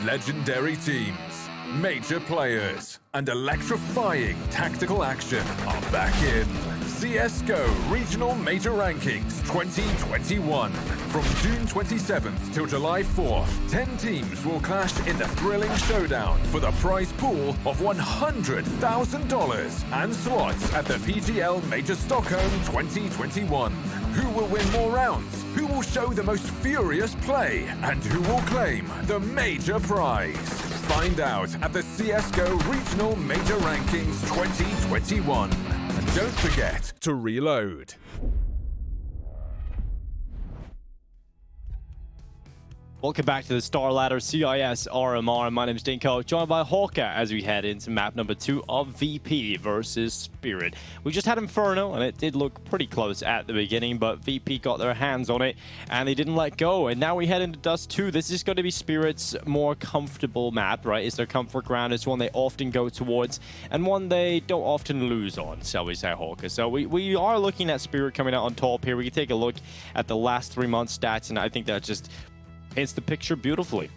Legendary teams, major players, and electrifying tactical action are back in CSGO Regional Major Rankings 2021. From June 27th till July 4th, 10 teams will clash in the thrilling showdown for the prize pool of $100,000 and slots at the PGL Major Stockholm 2021. Who will win more rounds? Who will show the most furious play? And who will claim the major prize? Find out at the CSGO Regional Major Rankings 2021. And don't forget to reload. Welcome back to the StarLadder CIS RMR. My name is Dinko, joined by Hawker as we head into map number 2 of VP versus Spirit. We just had Inferno, and it did look pretty close at the beginning, but VP got their hands on it, and they didn't let go. And now we head into Dust2. This is going to be Spirit's more comfortable map, right? It's their comfort ground. It's one they often go towards, and one they don't often lose on, shall we say, Hawker. So we are looking at Spirit coming out on top here. We can take a look at the last 3 months stats, and I think that just paints the picture beautifully.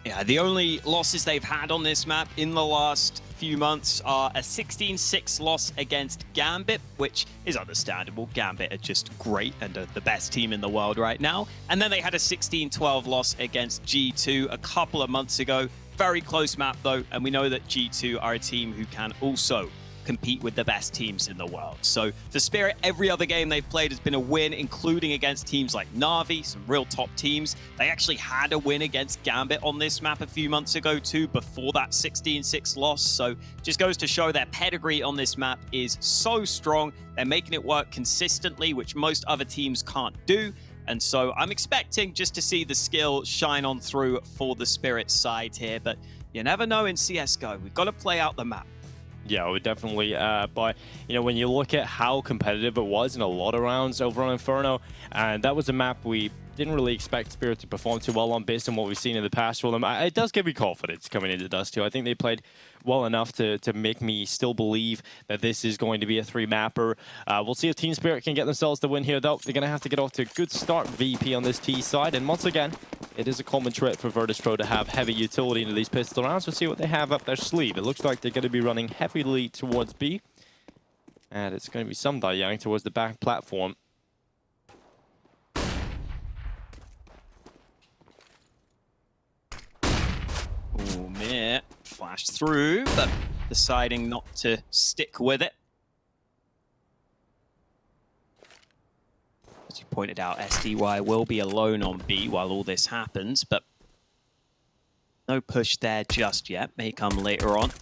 Yeah, the only losses they've had on this map in the last few months are a 16-6 loss against Gambit, which is understandable. Gambit are just great and are the best team in the world right now. And then they had a 16-12 loss against G2 a couple of months ago. Very close map though, and we know that G2 are a team who can also compete with the best teams in the world. So for Spirit, every other game they've played has been a win, including against teams like Na'Vi, some real top teams. They actually had a win against Gambit on this map a few months ago too, before that 16-6 loss. So just goes to show their pedigree on this map is so strong. They're making it work consistently, which most other teams can't do. And so I'm expecting just to see the skill shine on through for the Spirit side here. But you never know in CSGO. We've got to play out the map. Yeah, we definitely, but, you know, when you look at how competitive it was in a lot of rounds over on Inferno, and that was a map we didn't really expect Spirit to perform too well on based on what we've seen in the past for them. It does give me confidence coming into Dust2. I think they played well enough to make me still believe that this is going to be a 3-mapper. We'll see if Team Spirit can get themselves the win here, though. They're going to have to get off to a good start, VP, on this T side. And once again, it is a common trait for Virtus.pro to have heavy utility into these pistol rounds. We'll see what they have up their sleeve. It looks like they're going to be running heavily towards B. And it's going to be some Young towards the back platform. Oh, Mir flashed through, but deciding not to stick with it. As you pointed out, SDY will be alone on B while all this happens, but no push there just yet. May come later on.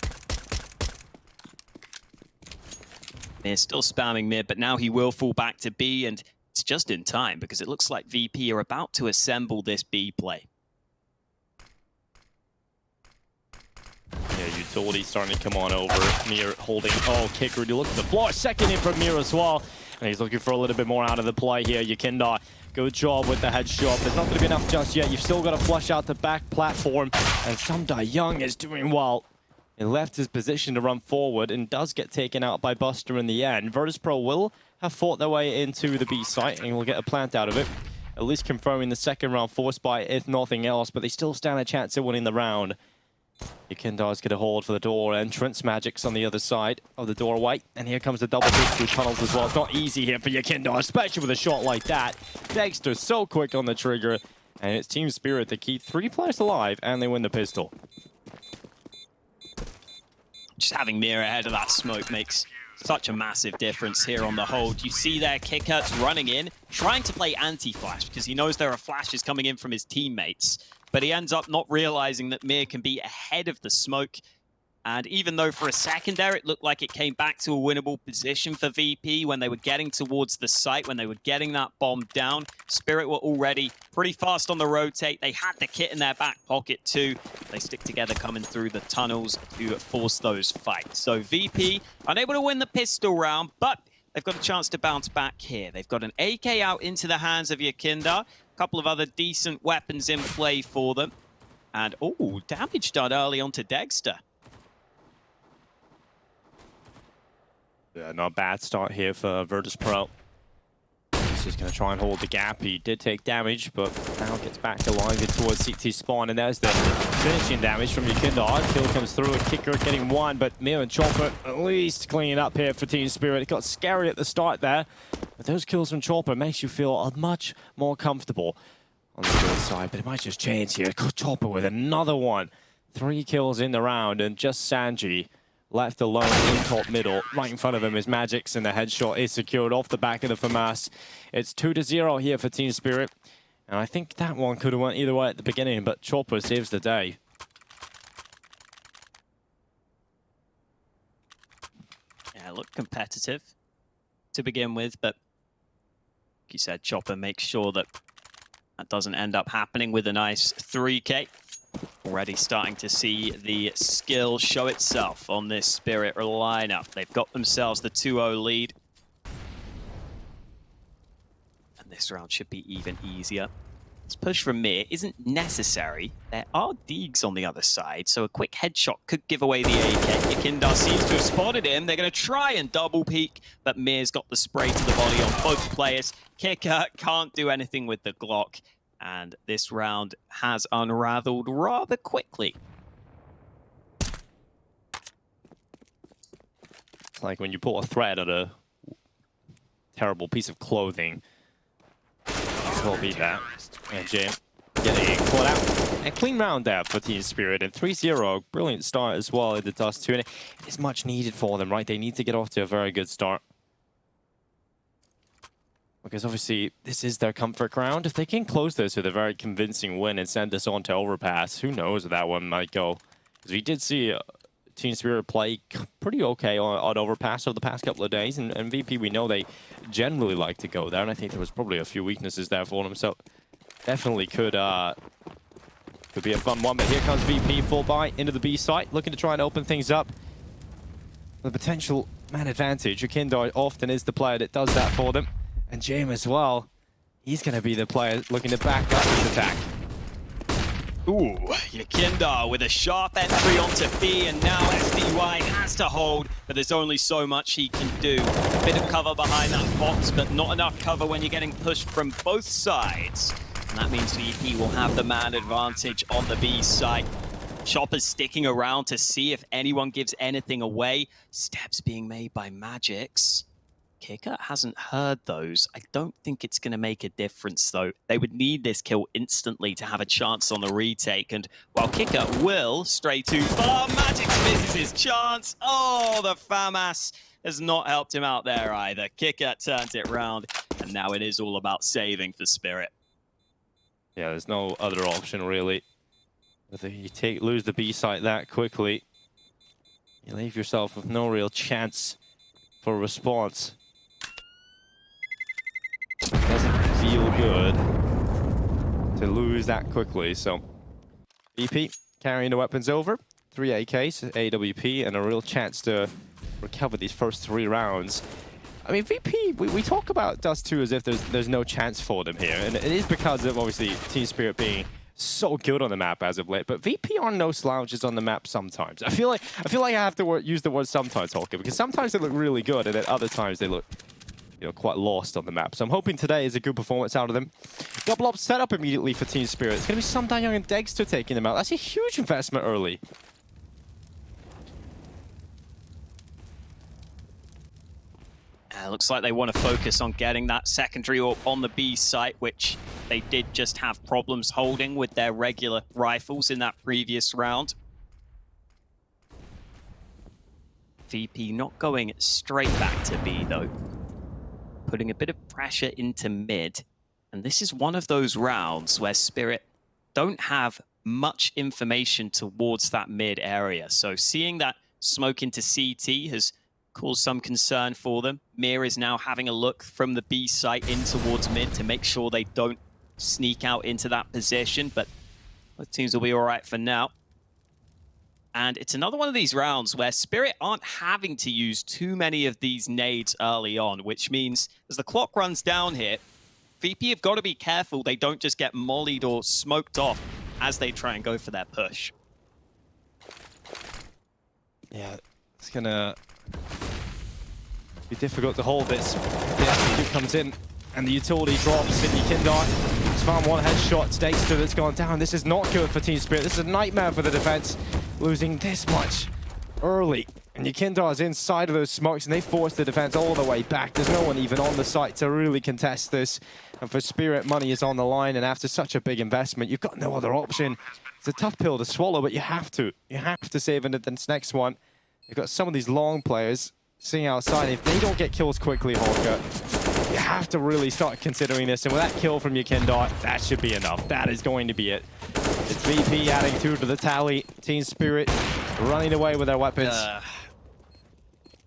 Mir still spamming mid, but now he will fall back to B, and it's just in time because it looks like VP are about to assemble this B play. Yeah, utility starting to come on over. Mir holding, kicker. You look at the floor. Second in from Mir as well. And he's looking for a little bit more out of the play here. Yakinda, good job with the headshot. There's not going to be enough just yet. You've still got to flush out the back platform. And Samda Young is doing well. He left his position to run forward and does get taken out by Buster in the end. Virtus.pro will have fought their way into the B site and will get a plant out of it. At least confirming the second round force buy, if nothing else. But they still stand a chance at winning the round. Yakinda's get a hold for the door entrance. Magic's on the other side of the doorway. And here comes the double kick through tunnels as well. It's not easy here for Yakinda, especially with a shot like that. Dexter's so quick on the trigger. And it's Team Spirit that keep 3 players alive, and they win the pistol. Just having Mir ahead of that smoke makes such a massive difference here on the hold. You see there, Kickert's running in, trying to play anti-flash because he knows there are flashes coming in from his teammates. But he ends up not realizing that Mir can be ahead of the smoke. And even though for a second there, it looked like it came back to a winnable position for VP when they were getting towards the site, when they were getting that bomb down, Spirit were already pretty fast on the rotate. They had the kit in their back pocket too. They stick together coming through the tunnels to force those fights. So VP unable to win the pistol round, but they've got a chance to bounce back here. They've got an AK out into the hands of Yakinda. A couple of other decent weapons in play for them. And, oh, damage done early onto Dexter. Yeah, not a bad start here for Virtus.pro. just going to try and hold the gap. He did take damage, but now gets back alive towards CT spawn, and there's the finishing damage from Yukindar. Kill comes through, a kicker getting one, but Mir and Chopper at least cleaning up here for Team Spirit. It got scary at the start there, but those kills from Chopper makes you feel much more comfortable on the Spirit side, but it might just change here. Chopper with another one. 3 kills in the round, and just Sanji left alone in top middle. Right in front of him is Magix, and the headshot is secured off the back of the FAMAS. It's 2-0 here for Team Spirit. And I think that one could have went either way at the beginning, but Chopper saves the day. Yeah, look competitive to begin with, but like you said, Chopper makes sure that that doesn't end up happening with a nice 3K. Already starting to see the skill show itself on this Spirit lineup. They've got themselves the 2-0 lead. And this round should be even easier. This push from Mir isn't necessary. There are Deegs on the other side, so a quick headshot could give away the AK. Yukindar seems to have spotted him. They're going to try and double peek, but Mir's got the spray to the body on both players. Kicker can't do anything with the Glock. And this round has unraveled rather quickly. It's like when you pull a thread on a terrible piece of clothing. Will be that. And Jim getting caught out. A clean round there for Team Spirit. And 3-0, brilliant start as well in the Dust2. And it is much needed for them, right? They need to get off to a very good start. Because obviously, this is their comfort ground. If they can close this with a very convincing win and send us on to Overpass, who knows where that one might go. Because we did see Team Spirit play pretty okay on Overpass over the past couple of days. And VP, we know they generally like to go there. And I think there was probably a few weaknesses there for them. So definitely could be a fun one. But here comes VP full buy into the B site, looking to try and open things up. The potential man advantage. Yukindar often is the player that does that for them. And James as well, he's going to be the player looking to back up this attack. Ooh, Yukindar with a sharp entry onto B, and now SDY has to hold, but there's only so much he can do. A bit of cover behind that box, but not enough cover when you're getting pushed from both sides. And that means VP will have the man advantage on the B side. Chopper's sticking around to see if anyone gives anything away. Steps being made by Magix. Kicker hasn't heard those. I don't think it's going to make a difference, though. They would need this kill instantly to have a chance on the retake. And while Kicker will stray too far, Magix misses his chance. Oh, the FAMAS has not helped him out there either. Kicker turns it round, and now it is all about saving for Spirit. Yeah, there's no other option, really. If you lose the B site that quickly, you leave yourself with no real chance for a response. Doesn't feel good to lose that quickly, so VP carrying the weapons over. 3 AKs, AWP, and a real chance to recover these first 3 rounds. I mean, VP, we talk about Dust2 as if there's no chance for them here, and it is because of, obviously, Team Spirit being so good on the map as of late, but VP are no slouches on the map sometimes. I feel like I have to use the word sometimes, Holker, because sometimes they look really good, and then other times they look, you know, quite lost on the map. So I'm hoping today is a good performance out of them. Double up set up immediately for Team Spirit. It's going to be some Young and Dexter taking them out. That's a huge investment early. Looks like they want to focus on getting that secondary or on the B site, which they did just have problems holding with their regular rifles in that previous round. VP not going straight back to B, though. Putting a bit of pressure into mid. And this is one of those rounds where Spirit don't have much information towards that mid area. So seeing that smoke into CT has caused some concern for them. Mir is now having a look from the B site in towards mid to make sure they don't sneak out into that position, but both teams will be all right for now. And it's another one of these rounds where Spirit aren't having to use too many of these nades early on, which means as the clock runs down here, VP have got to be careful they don't just get mollied or smoked off as they try and go for their push. Yeah, it's gonna be difficult to hold this. The SQ comes in And the utility drops, and Yekindar has found one headshot. Dust2 that's gone down. This is not good for Team Spirit. This is a nightmare for the defense, losing this much early. And Yekindar is inside of those smokes, and they force the defense all the way back. There's no one even on the site to really contest this. And for Spirit, money is on the line, and after such a big investment, you've got no other option. It's a tough pill to swallow, but you have to. You have to save into this next one. You've got some of these long players sitting outside. If they don't get kills quickly, Hawker, you have to really start considering this. And with that kill from Yekindar, that should be enough. That is going to be it. It's VP adding 2 to the tally. Team Spirit running away with their weapons.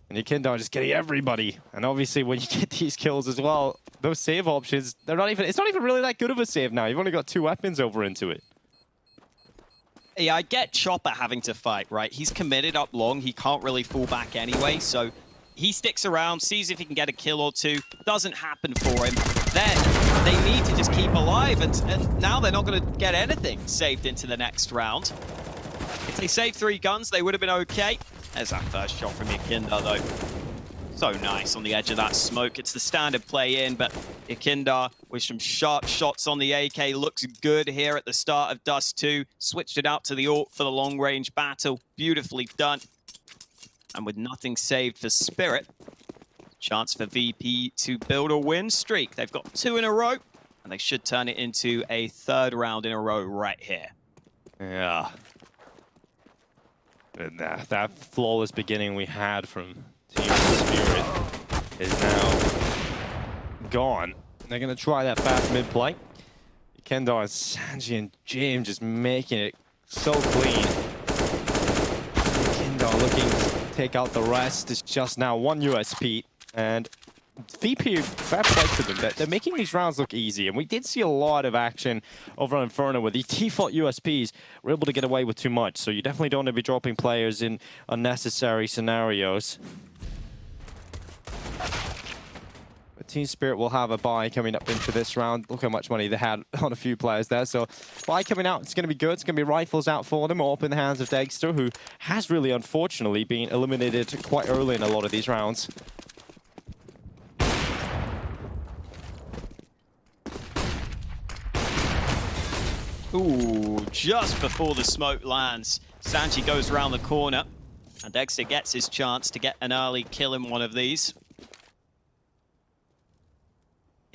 And Yekindar just getting everybody. And obviously when you get these kills as well, those save options, they're not even, it's not even really that good of a save now. You've only got 2 weapons over into it. Yeah, I get Chopper having to fight, right? He's committed up long. He can't really fall back anyway, so he sticks around, sees if he can get a kill or 2. Doesn't happen for him. Then they need to just keep alive, and now they're not going to get anything saved into the next round. If they saved 3 guns, they would have been okay. There's that first shot from Yekindar, though. So nice on the edge of that smoke. It's the standard play in, but Yekindar with some sharp shots on the AK looks good here at the start of Dust2. Switched it out to the AWP for the long-range battle. Beautifully done. And with nothing saved for Spirit, chance for VP to build a win streak. They've got 2 in a row, and they should turn it into a 3rd round in a row right here. Yeah. And that flawless beginning we had from Team Spirit is now gone. They're going to try that fast mid play. Yekindar, Sanji, and James just making it so clean. Yekindar looking to take out the rest. It's just now 1 USP. And VP, fair play to them. They're making these rounds look easy. And we did see a lot of action over on Inferno where the default USPs were able to get away with too much. So you definitely don't want to be dropping players in unnecessary scenarios. But Team Spirit will have a buy coming up into this round. Look how much money they had on a few players there. So buy coming out, it's going to be good. It's going to be rifles out for them, all up in the hands of Dust2, who has really, unfortunately, been eliminated quite early in a lot of these rounds. Ooh, just before the smoke lands, Sanji goes around the corner, and Dexter gets his chance to get an early kill in one of these.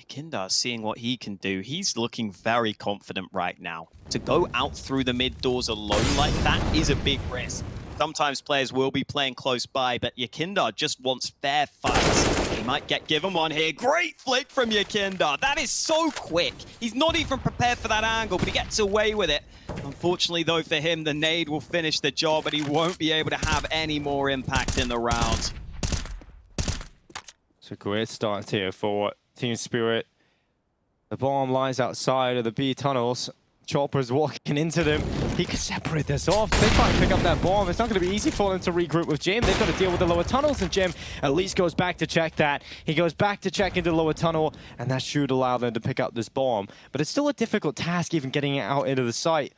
Yekindar seeing what he can do. He's looking very confident right now. To go out through the mid doors alone like that is a big risk. Sometimes players will be playing close by, but Yekindar just wants fair fights. He might get given one here. Great flick from Yekindar. That is so quick. He's not even prepared for that angle, but he gets away with it. Unfortunately, though, for him, the nade will finish the job, and he won't be able to have any more impact in the round. It's a great start here for Team Spirit. The bomb lies outside of the B tunnels. Chopper's walking into them. He could separate this off. They try and pick up that bomb. It's not going to be easy for them to regroup with Jim. They've got to deal with the lower tunnels, and Jim at least goes back to check that. He goes back to check into the lower tunnel, and that should allow them to pick up this bomb. But it's still a difficult task even getting it out into the site.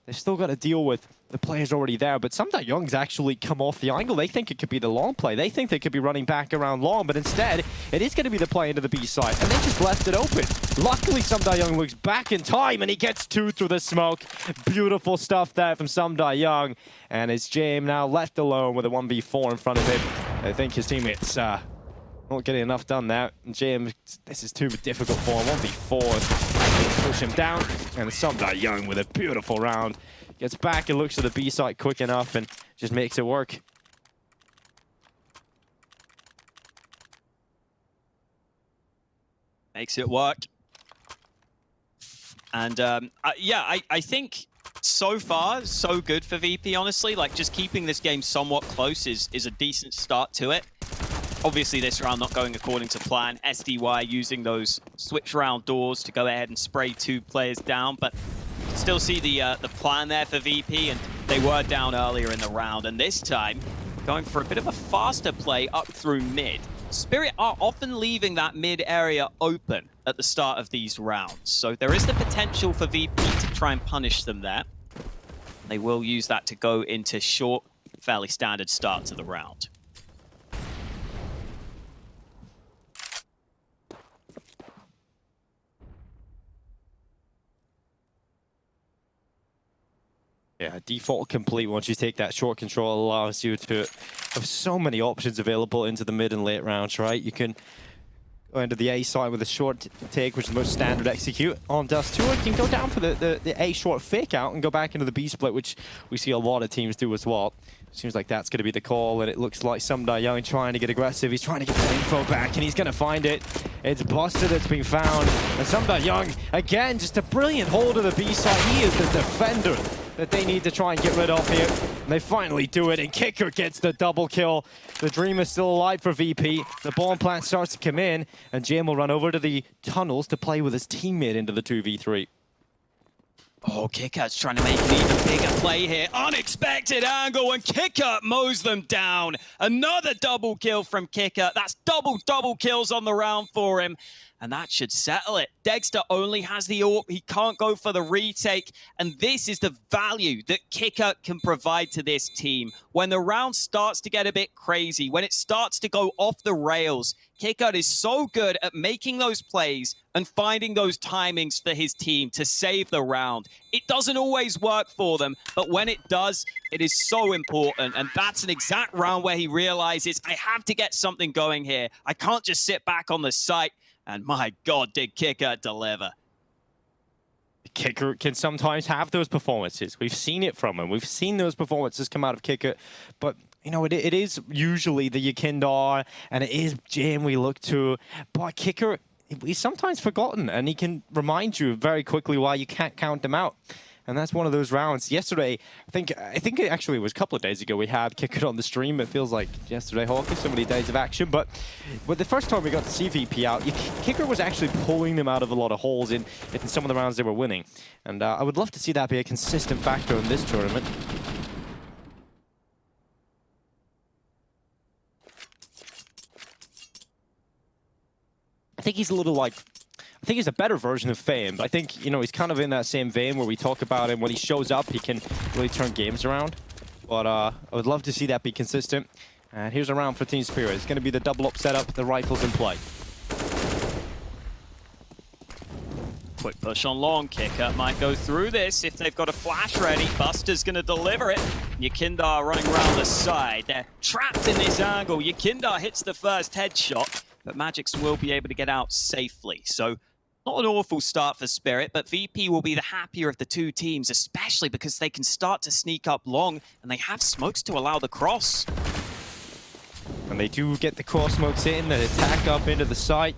They've still got to deal with the players already there, but Samda Young's actually come off the angle. They think it could be the long play. They think they could be running back around long, but instead, it is going to be the play into the B side, and they just left it open. Luckily, Samda Young looks back in time, and he gets 2 through the smoke. Beautiful stuff there from Samda Young, and it's James now left alone with a 1v4 in front of him. I think his teammates not getting enough done there. And James, this is too difficult for him. 1v4, push him down, and Samda Young with a beautiful round. Gets back and looks at the B site quick enough and just makes it work. Makes it work. And yeah, I think so far, so good for VP, honestly. Like, just keeping this game somewhat close is a decent start to it. Obviously, this round not going according to plan. SDY using those switch round doors to go ahead and spray 2 players down, but still see the plan there for VP, and they were down earlier in the round, and this time going for a bit of a faster play up through mid. Spirit are often leaving that mid area open at the start of these rounds, so there is the potential for VP to try and punish them there. They will use that to go into short, fairly standard start to the round. Yeah, default complete once you take that short control allows you to have so many options available into the mid and late rounds, right? You can go into the A side with a short take, which is the most standard execute on Dust2, or you can go down for the A short fake out and go back into the B split, which we see a lot of teams do as well. Seems like that's going to be the call, and it looks like Young trying to get aggressive. He's trying to get the info back, and he's going to find it. It's Buster that's being found, and Young, again, just a brilliant hold of the B side. He is the defender that they need to try and get rid of here. And they finally do it, and Kicker gets the double kill. The dream is still alive for VP. The bomb plant starts to come in, and Jam will run over to the tunnels to play with his teammate into the 2v3. Oh, Kicker's trying to make an even bigger play here. Unexpected angle, and Kicker mows them down. Another double kill from Kicker. That's double kills on the round for him. And that should settle it. Dexter only has the AWP. He can't go for the retake. And this is the value that Kicker can provide to this team. When the round starts to get a bit crazy, when it starts to go off the rails, Kicker is so good at making those plays and finding those timings for his team to save the round. It doesn't always work for them, but when it does, it is so important. And that's an exact round where he realizes, I have to get something going here. I can't just sit back on the site. And my God, did Kicker deliver. Kicker can sometimes have those performances. We've seen it from him. We've seen those performances come out of Kicker. But, you know, it is usually the Yakindar and it is Jam we look to. But Kicker, he's sometimes forgotten. And he can remind you very quickly why you can't count them out. And that's one of those rounds. Yesterday, I think it actually was a couple of days ago, we had Kicker on the stream. It feels like yesterday, Hawkeye, so many days of action. But the first time we got to see VP out, Kicker was actually pulling them out of a lot of holes in some of the rounds they were winning. And I would love to see that be a consistent factor in this tournament. I think he's a little like... I think he's a better version of Fame. I think, you know, he's kind of in that same vein where we talk about him. When he shows up, he can really turn games around. But I would love to see that be consistent. And here's a round for Team Spirit. It's going to be the double up setup, the rifles in play. Quick push on long. Kicker might go through this if they've got a flash ready. Buster's going to deliver it. Yakindar running around the side. They're trapped in this angle. Yakindar hits the first headshot, but Magix will be able to get out safely. So not an awful start for Spirit, but VP will be the happier of the two teams, especially because they can start to sneak up long, and they have smokes to allow the cross. And they do get the cross smokes in, they attack up into the site.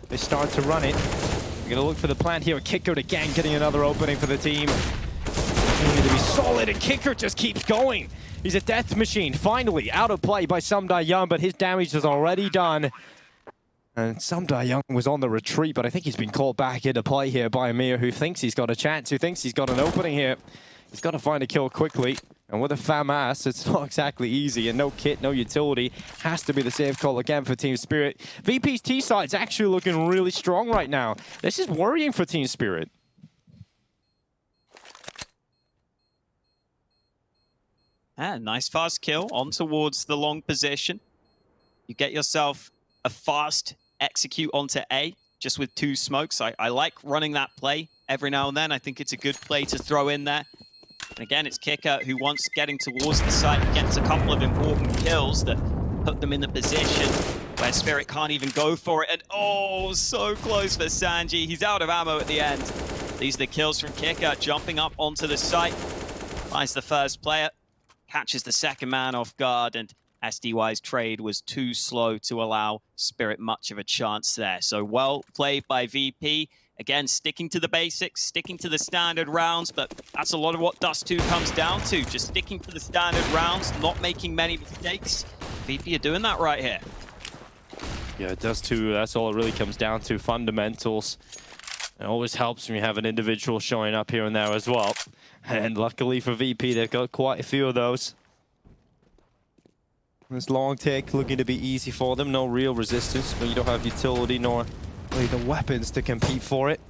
They start to run it. We're going to look for the plant here. Kicker again getting another opening for the team. They need to be solid, and Kicker just keeps going. He's a death machine, finally out of play by Young, but his damage is already done. And Young was on the retreat, but I think he's been called back into play here by Amir, who thinks he's got a chance, who thinks he's got an opening here. He's got to find a kill quickly. And with a FAMAS, it's not exactly easy. And no kit, no utility. Has to be the safe call again for Team Spirit. VP's T-side's actually looking really strong right now. This is worrying for Team Spirit. And nice fast kill on towards the long position. You get yourself a fast execute onto A, just with 2 smokes. I like running that play every now and then. I think it's a good play to throw in there. And again, it's Kicker who, once getting towards the site, gets a couple of important kills that put them in the position where Spirit can't even go for it. And oh, so close for Sanji. He's out of ammo at the end. These are the kills from Kicker, jumping up onto the site. Finds the first player, catches the second man off guard, and SDY's trade was too slow to allow Spirit much of a chance there. So well played by VP. Again, sticking to the basics, sticking to the standard rounds, but that's a lot of what Dust2 comes down to. Just sticking to the standard rounds, not making many mistakes. VP are doing that right here. Yeah, Dust2, that's all it really comes down to, fundamentals. It always helps when you have an individual showing up here and there as well. And luckily for VP, they've got quite a few of those. This long take looking to be easy for them. No real resistance when you don't have utility nor really the weapons to compete for it.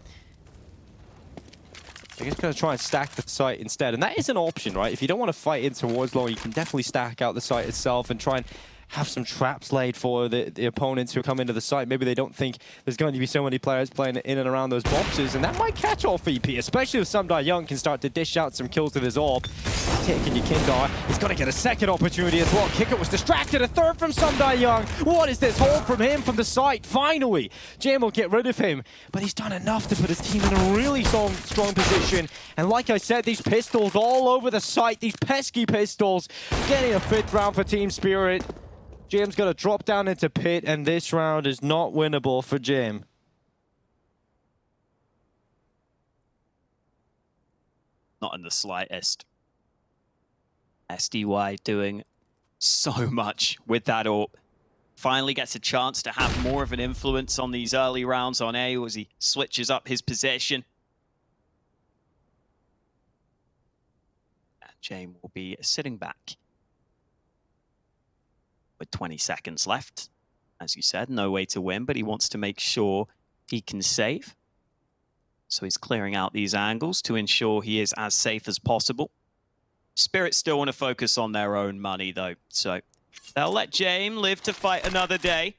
They're just going to try and stack the site instead. And that is an option, right? If you don't want to fight in towards long, you can definitely stack out the site itself and try and have some traps laid for the opponents who come into the site. Maybe they don't think there's going to be so many players playing in and around those boxes, and that might catch off VP, especially if Sumdai Young can start to dish out some kills with his orb. Taking your Kindar, he's going to get a second opportunity as well. Kicker was distracted, a third from Sumdai Young. What is this hold from him from the site? Finally, Jam will get rid of him, but he's done enough to put his team in a really strong position. And like I said, these pistols all over the site, these pesky pistols, getting a 5th round for Team Spirit. Jam's got to drop down into pit, and this round is not winnable for Jam. Not in the slightest. SDY doing so much with that AWP. Finally gets a chance to have more of an influence on these early rounds on A as he switches up his position. And Jam will be sitting back. With 20 seconds left. As you said, no way to win, but he wants to make sure he can save. So he's clearing out these angles to ensure he is as safe as possible. Spirit still want to focus on their own money, though. So they'll let Jam live to fight another day.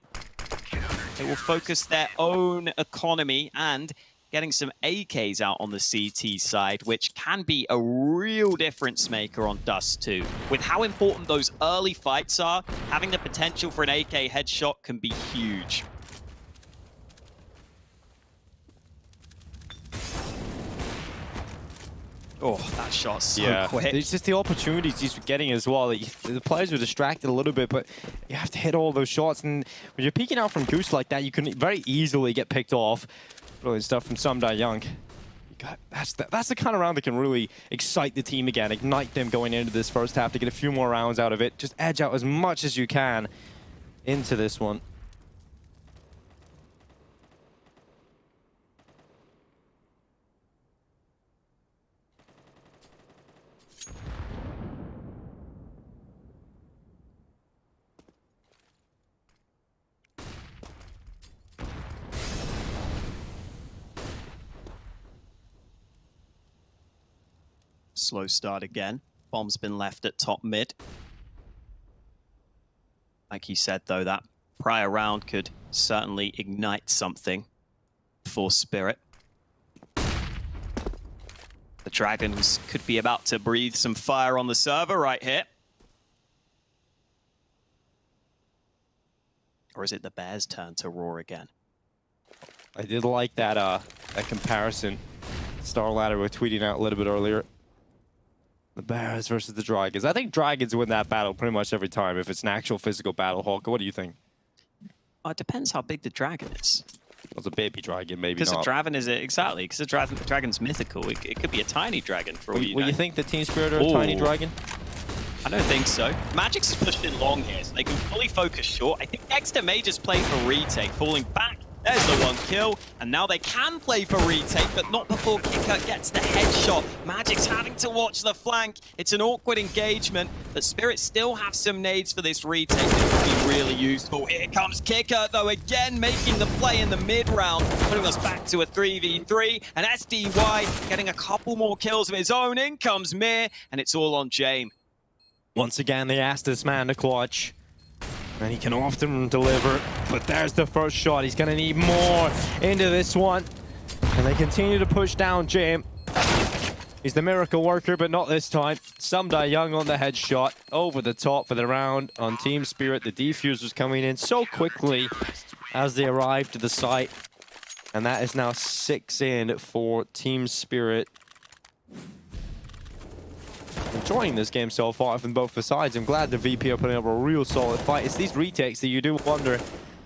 They will focus their own economy and getting some AKs out on the CT side, which can be a real difference maker on Dust2. With how important those early fights are, having the potential for an AK headshot can be huge. Oh, that shot's so quick. It's just the opportunities he's getting as well. The players were distracted a little bit, but you have to hit all those shots. And when you're peeking out from Goose like that, you can very easily get picked off. Brilliant stuff from Sumdai Young. That's the kind of round that can really excite the team again, ignite them going into this first half to get a few more rounds out of it. Just edge out as much as you can into this one. Slow start again. Bomb's been left at top mid. Like you said, though, that prior round could certainly ignite something for Spirit. The Dragons could be about to breathe some fire on the server right here. Or is it the Bears' turn to roar again? I did like that that comparison. StarLadder were tweeting out a little bit earlier. The Bears versus the Dragons. I think Dragons win that battle pretty much every time if it's an actual physical battle. Hulk, what do you think? It depends how big the dragon is. It's a baby dragon, maybe Because not. the dragon is exactly. Because the dragon's mythical. It could be a tiny dragon for all you know. Will you think the Team Spirit are a tiny dragon? I don't think so. Magic's pushed in long here, so they can fully focus short. I think Dexter may just play for retake, falling back. There's the one kill, and now they can play for retake, but not before Kicker gets the headshot. Magic's having to watch the flank. It's an awkward engagement, but Spirit still have some nades for this retake that could be really useful. Here comes Kicker, though, again making the play in the mid-round, putting us back to a 3v3, and SDY getting a couple more kills of his own. In comes Mir, and it's all on Jame. Once again, they asked this man to clutch. And he can often deliver, but there's the first shot. He's gonna need more into this one. And they continue to push down Jam. He's the miracle worker, but not this time. Sumdai Young on the headshot. Over the top for the round on Team Spirit. The defusers coming in so quickly as they arrive to the site. And that is now 6 in for Team Spirit. Enjoying this game so far from both the sides. I'm glad the VP are putting up a real solid fight. It's these retakes that you do wonder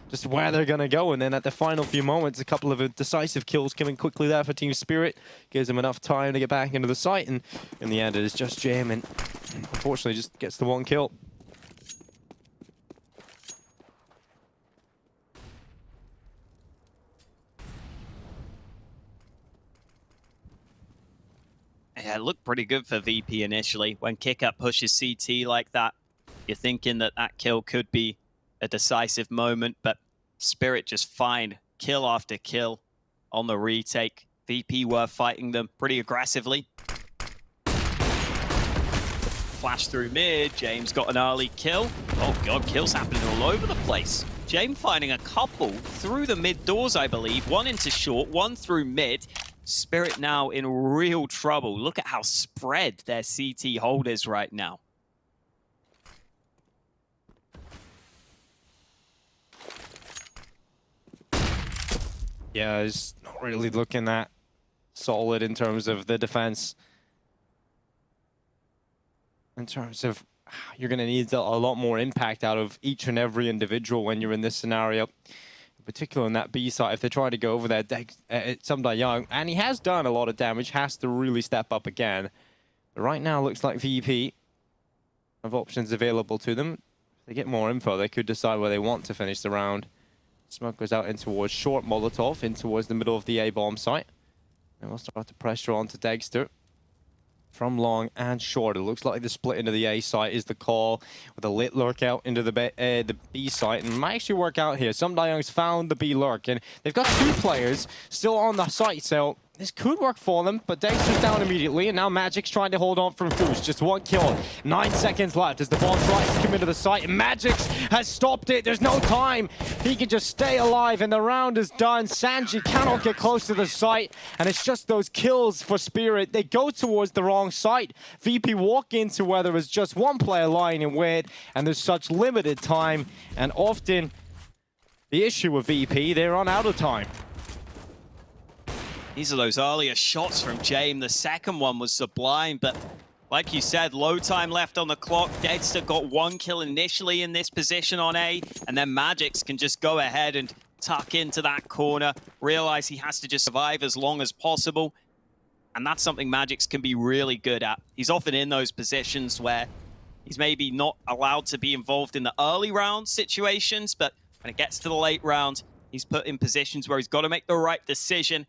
just where they're going to go. And then at the final few moments, a couple of decisive kills coming quickly there for Team Spirit. Gives them enough time to get back into the site. And in the end, it is just Jam, and unfortunately just gets the one kill. Yeah, it looked pretty good for VP initially. When Kicker pushes CT like that, you're thinking that that kill could be a decisive moment, but Spirit just fine kill after kill on the retake. VP were fighting them pretty aggressively. flash through mid. James got an early kill. Oh god, kills happening all over the place. James finding a couple through the mid doors, I believe. One into short, one through mid. Spirit now in real trouble. Look at how spread their CT hold is right now. Yeah, it's not really looking that solid in terms of the defense. In terms of, you're going to need a lot more impact out of each and every individual when you're in this scenario. In particular in that B side, if they try to go over there, Sumda Young, and he has done a lot of damage, has to really step up again. But right now, looks like VP have options available to them. If they get more info, they could decide where they want to finish the round. Smoke goes out in towards short Molotov, in towards the middle of the A-bomb site. And we'll start to pressure onto Dagster. From long and short, it looks like the split into the A site is the call, with a lit lurk out into the B site, and it might actually work out here. Sumda Young's found the B lurk, and they've got 2 players still on the site, so this could work for them, but Dagster's down immediately, and now Magic's trying to hold on from Goose. Just 1 kill, 9 seconds left as the ball tries to come into the site, and Magic's has stopped it. There's no time. He can just stay alive, and the round is done. Sanji cannot get close to the site, and it's just those kills for Spirit. They go towards the wrong site. VP walk into where there was just 1 player lying in wait, and there's such limited time, and often the issue with VP, they run out of time. These are those earlier shots from James. The second one was sublime, but like you said, low time left on the clock. Dagster got 1 kill initially in this position on A, and then Magix can just go ahead and tuck into that corner, realize he has to just survive as long as possible, and that's something Magix can be really good at. He's often in those positions where he's maybe not allowed to be involved in the early round situations, but when it gets to the late round, he's put in positions where he's got to make the right decision.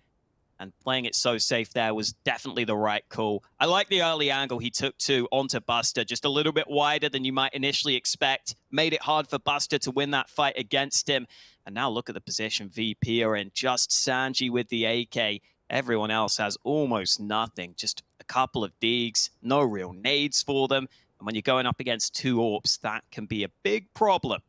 And playing it so safe there was definitely the right call. I like the early angle he took to onto Buster, just a little bit wider than you might initially expect. Made it hard for Buster to win that fight against him. And now look at the position VP are in. Just Sanji with the AK. Everyone else has almost nothing. Just a couple of digs, no real nades for them. And when you're going up against 2 AWPs, that can be a big problem.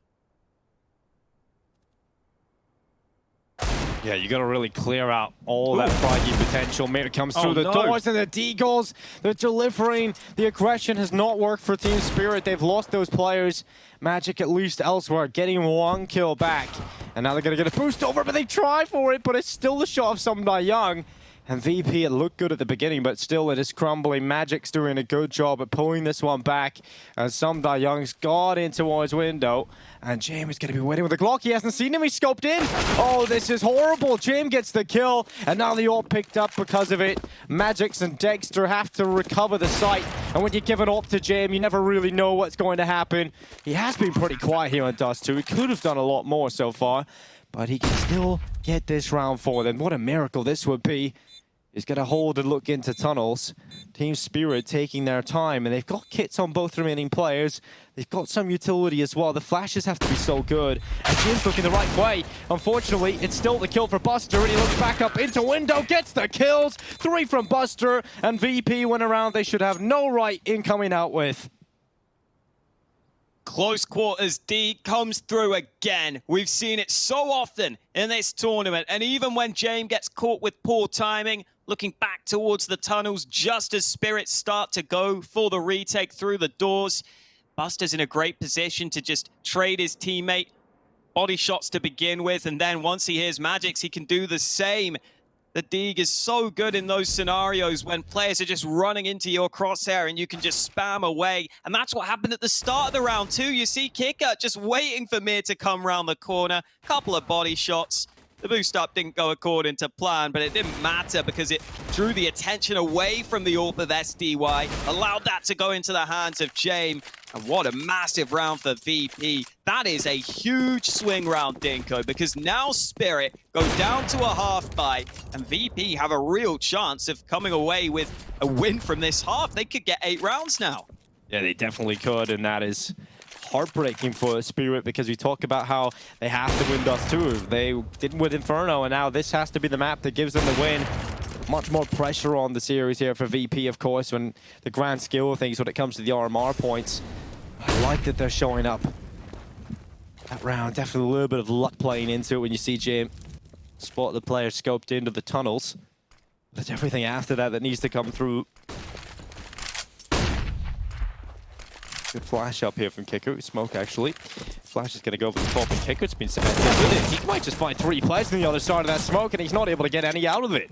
Yeah, you got to really clear out all that fraggy potential. Mira comes through the doors, and the Deagles, they're delivering. The aggression has not worked for Team Spirit. They've lost those players. Magic, at least elsewhere, getting 1 kill back. And now they're going to get a boost over, but they try for it, but it's still the shot of Sumda Young. And VP, it looked good at the beginning, but still it is crumbling. Magic's doing a good job at pulling this one back. And Sumda Young's got in towards window. And James is going to be waiting with the Glock. He hasn't seen him. He's scoped in. Oh, this is horrible. James gets the kill. And now they all picked up because of it. Magix and Dagster have to recover the site. And when you give it up to James, you never really know what's going to happen. He has been pretty quiet here on Dust2. He could have done a lot more so far. But he can still get this round for them. What a miracle this would be. He's going to hold and look into tunnels. Team Spirit taking their time, and they've got kits on both remaining players. They've got some utility as well. The flashes have to be so good. And Jim's looking the right way. Unfortunately, it's still the kill for Buster, and he looks back up into window, gets the kills. 3 from Buster, and VP went around. They should have no right in coming out with. Close quarters D comes through again. We've seen it so often in this tournament. And even when James gets caught with poor timing, looking back towards the tunnels just as Spirits start to go for the retake through the doors, Buster's in a great position to just trade his teammate body shots to begin with. And then once he hears Magix, he can do the same. The Deeg is so good in those scenarios when players are just running into your crosshair and you can just spam away. And that's what happened at the start of the round too. You see Kicker just waiting for Mir to come around the corner. Couple of body shots. The boost up didn't go according to plan, but it didn't matter because it drew the attention away from the AWP of SDY, allowed that to go into the hands of James. And what a massive round for VP. That is a huge swing round, Dinko, because now Spirit go down to a half fight, and VP have a real chance of coming away with a win from this half. They could get 8 rounds now. Yeah, they definitely could, and that is heartbreaking for Spirit because we talk about how they have to win Dust2. They didn't with Inferno, and now this has to be the map that gives them the win. much more pressure on the series here for VP, of course, when the grand scale of things when it comes to the RMR points. I like that they're showing up. That round, definitely a little bit of luck playing into it when you see Jim spot the player scoped into the tunnels. But everything after that that needs to come through. Good flash up here from Kicker. Smoke, actually. Flash is going to go for the top, and Kicker's been cemented with it. He might just find 3 players on the other side of that smoke, and he's not able to get any out of it.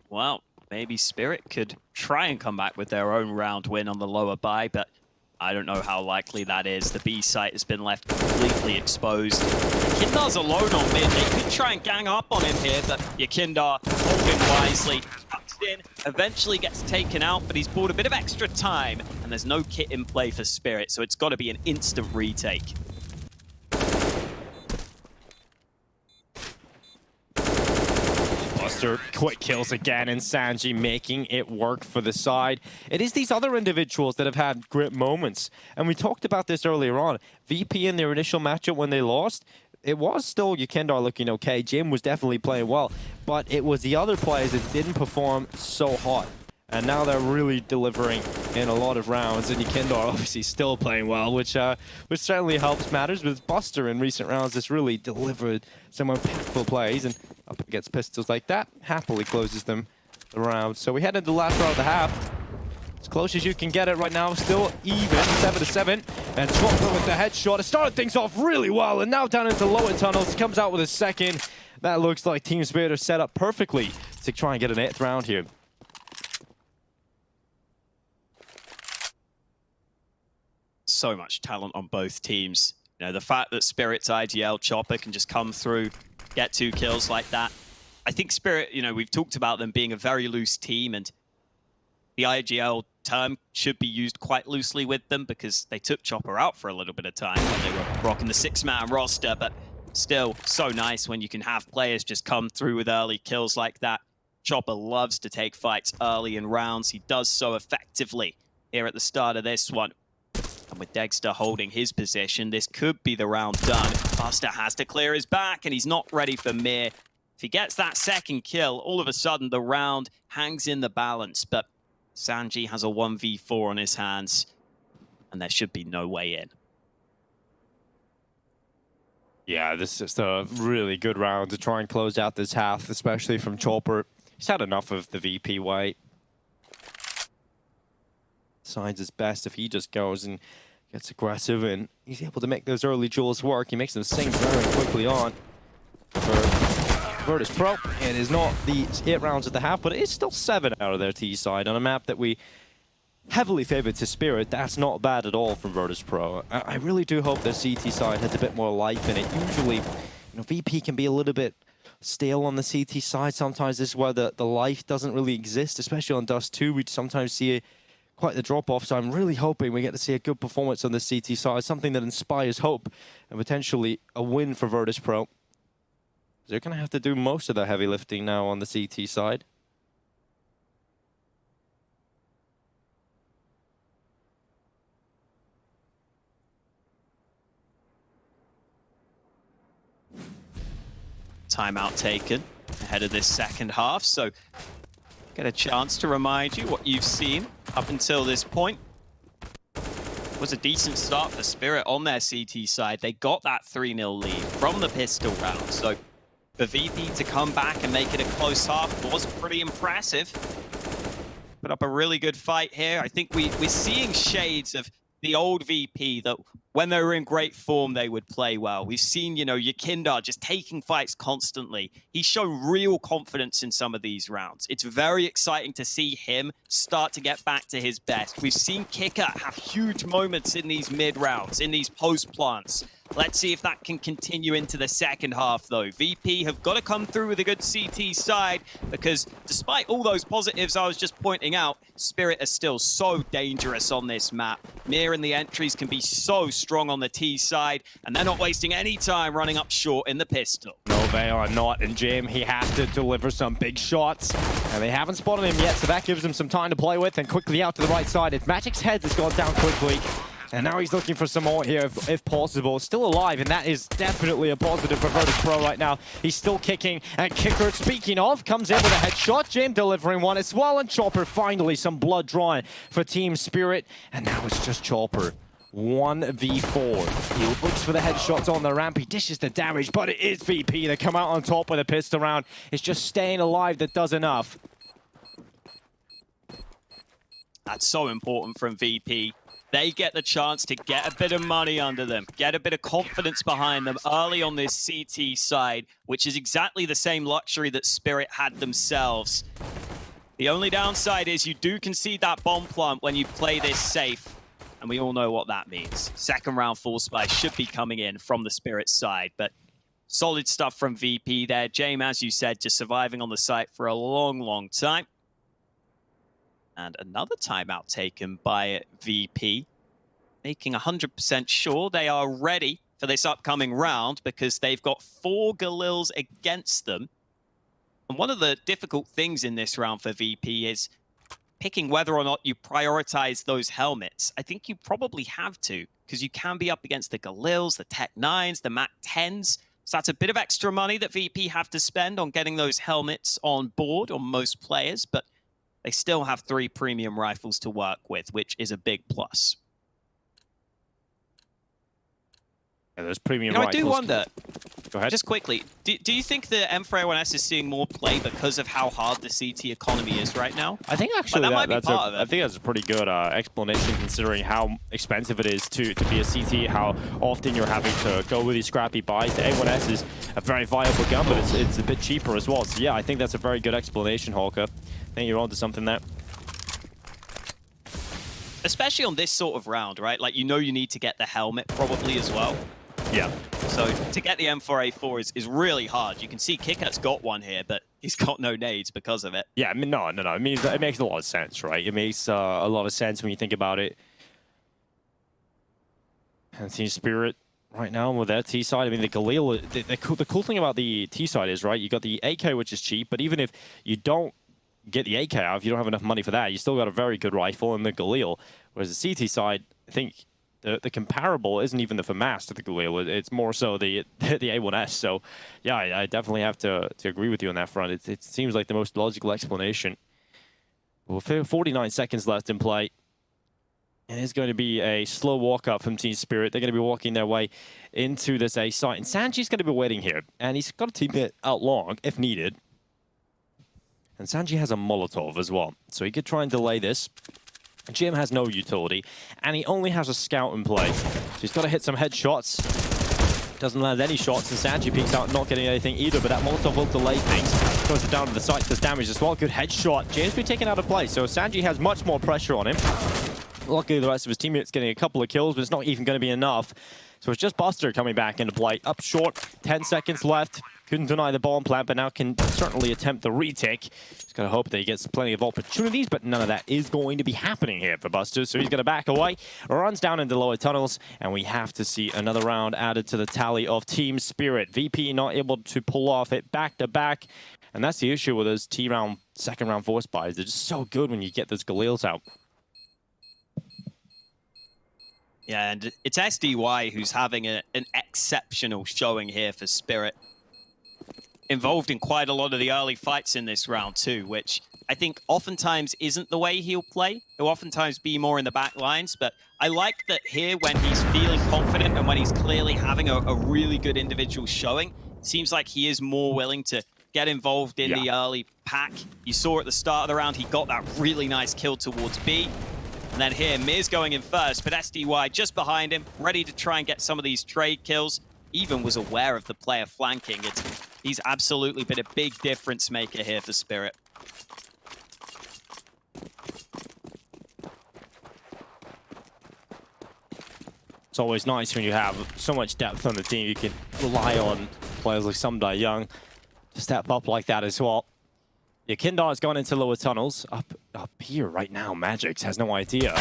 Well, maybe Spirit could try and come back with their own round win on the lower buy, but I don't know how likely that is. The B site has been left completely exposed. Yakindar's alone on mid. They could try and gang up on him here, but Yakindar holding wisely. Tucks in, eventually gets taken out, but he's bought a bit of extra time, and there's no kit in play for Spirit, so it's got to be an instant retake. Quick kills again, and Sanji making it work for the side. It is these other individuals that have had great moments, and we talked about this earlier on. VP in their initial matchup when they lost, it was still Yakindar looking okay. Jim was definitely playing well, but it was the other players that didn't perform so hot. And now they're really delivering in a lot of rounds, and Yakindar obviously still playing well, which certainly helps matters. With Buster in recent rounds, has really delivered some impactful plays, and up against pistols like that, happily closes them the round. So we head into the last round of the half. As close as you can get it right now, still even, 7-7. And Chopper with the headshot. It started things off really well, and now down into lower tunnels, comes out with a second. That looks like Team Spirit are set up perfectly to try and get an 8th round here. So much talent on both teams. You know, the fact that Spirit's IGL Chopper can just come through, get 2 kills like that. I think Spirit, you know, we've talked about them being a very loose team, and the IGL term should be used quite loosely with them because they took Chopper out for a little bit of time when they were rocking the 6-man roster, but still so nice when you can have players just come through with early kills like that. Chopper loves to take fights early in rounds. He does so effectively here at the start of this one. And with Dexter holding his position, this could be the round done. Buster has to clear his back, and he's not ready for Mir. If he gets that second kill, all of a sudden the round hangs in the balance. But Sanji has a 1v4 on his hands, and there should be no way in. Yeah, this is just a really good round to try and close out this half, especially from Chopper. He's had enough of the VP way. Signs his best if he just goes and gets aggressive, and he's able to make those early duels work. He makes them sing very quickly on for Virtus.pro. It is not the 8 rounds at the half, but it is still 7 out of their T side on a map that we heavily favored to Spirit. That's not bad at all from Virtus.pro. I really do hope their CT side has a bit more life in it. Usually, you know, VP can be a little bit stale on the CT side. Sometimes this is where the life doesn't really exist, especially on Dust2. We sometimes see quite the drop-off, so I'm really hoping we get to see a good performance on the CT side, something that inspires hope and potentially a win for Virtus.pro. They're going to have to do most of the heavy lifting now on the CT side. Timeout taken ahead of this second half, so get a chance to remind you what you've seen up until this point. It was a decent start for Spirit on their CT side. They got that 3-0 lead from the pistol round, so for VP to come back and make it a close half was pretty impressive. Put up a really good fight here. I think we're seeing shades of the old VP that when they were in great form, they would play well. We've seen, you know, Yakindar just taking fights constantly. He's shown real confidence in some of these rounds. It's very exciting to see him start to get back to his best. We've seen Kicker have huge moments in these mid rounds, in these post plants. Let's see if that can continue into the second half, though. VP have got to come through with a good CT side because despite all those positives I was just pointing out, Spirit are still so dangerous on this map. Mir and the entries can be so strong on the T side, and they're not wasting any time running up short in the pistol. No, they are not. And Jim, he has to deliver some big shots, and they haven't spotted him yet, so that gives him some time to play with. And quickly out to the right side. If Magic's head has gone down quickly, And now he's looking for some more here, if possible. Still alive, and that is definitely a positive for Virtus.pro right now. He's still kicking, and Kicker, speaking of, comes in with a headshot. Jim delivering one as well, and Chopper finally some blood drawn for Team Spirit. And now it's just Chopper. 1v4. He looks for the headshots on the ramp. He dishes the damage, but it is VP that come out on top with a pistol round. It's just staying alive that does enough. That's so important from VP. They get the chance to get a bit of money under them, get a bit of confidence behind them early on this CT side, which is exactly the same luxury that Spirit had themselves. The only downside is you do concede that bomb plant when you play this safe, and we all know what that means. Second round full spy should be coming in from the Spirit side, but solid stuff from VP there. James, as you said, just surviving on the site for a long, long time. And another timeout taken by VP, making 100% sure they are ready for this upcoming round because they've got 4 Galils against them. And one of the difficult things in this round for VP is picking whether or not you prioritize those helmets. I think you probably have to, because you can be up against the Galils, the Tech 9s, the Mac 10s. So that's a bit of extra money that VP have to spend on getting those helmets on board on most players, but they still have 3 premium rifles to work with, which is a big plus. Yeah, those premium rifles. I do wonder, Go ahead. just quickly, do you think the M4A1S is seeing more play because of how hard the CT economy is right now? I think actually that might be that's part of it. I think that's a pretty good explanation considering how expensive it is to be a CT, how often you're having to go with these scrappy buys. The A1S is a very viable gun, but it's a bit cheaper as well. So yeah, I think that's a very good explanation, Hawker. I think you're onto something there. Especially on this sort of round, right? Like, you know you need to get the helmet probably as well. Yeah. So to get the M4A4 is really hard. You can see Kikat's got one here, but he's got no nades because of it. Yeah, I mean, no. I mean, it makes a lot of sense, right? It makes a lot of sense when you think about it. And Team Spirit right now with their T side, I mean, the Galil, the cool thing about the T side is, right, you got the AK, which is cheap, but even if you don't get the AK out, if you don't have enough money for that, you still got a very good rifle in the Galil. Whereas the CT side, I think the comparable isn't even the FAMAS to the Galil. It's more so the A1S. So yeah, I definitely have to agree with you on that front. It seems like the most logical explanation. Well, 49 seconds left in play. It is going to be a slow walk up from Team Spirit. They're going to be walking their way into this A site. And Sanji's going to be waiting here. And he's got to keep it out long if needed. And Sanji has a Molotov as well. So he could try and delay this. Jim has no utility. And he only has a scout in play. So he's got to hit some headshots. Doesn't land any shots. And Sanji peeks out not getting anything either. But that Molotov will delay things. Goes down to the site, does damage as well. Good headshot. James be taken out of play. So Sanji has much more pressure on him. Luckily, the rest of his teammates getting a couple of kills, but it's not even going to be enough. So it's just Buster coming back into play. Up short, 10 seconds left. Couldn't deny the bomb plant, but now can certainly attempt the retake. He's going to hope that he gets plenty of opportunities, but none of that is going to be happening here for Buster. So he's going to back away, runs down into lower tunnels, and we have to see another round added to the tally of Team Spirit. VP not able to pull off it back-to-back. And that's the issue with those T-round, second-round force buys. They're just so good when you get those Galils out. Yeah, and it's SDY who's having an exceptional showing here for Spirit. Involved in quite a lot of the early fights in this round too, which I think oftentimes isn't the way he'll play. He'll oftentimes be more in the back lines, but I like that here when he's feeling confident and when he's clearly having a really good individual showing, it seems like he is more willing to get involved in the early pack. You saw at the start of the round, he got that really nice kill towards B. And then here, Mir's going in first, but SDY just behind him, ready to try and get some of these trade kills. Even was aware of the player flanking. He's absolutely been a big difference maker here for Spirit. It's always nice when you have so much depth on the team. You can rely on players like Sumdai Young to step up like that as well. Yeah, Kindar's gone into lower tunnels. Up here right now, Magix has no idea.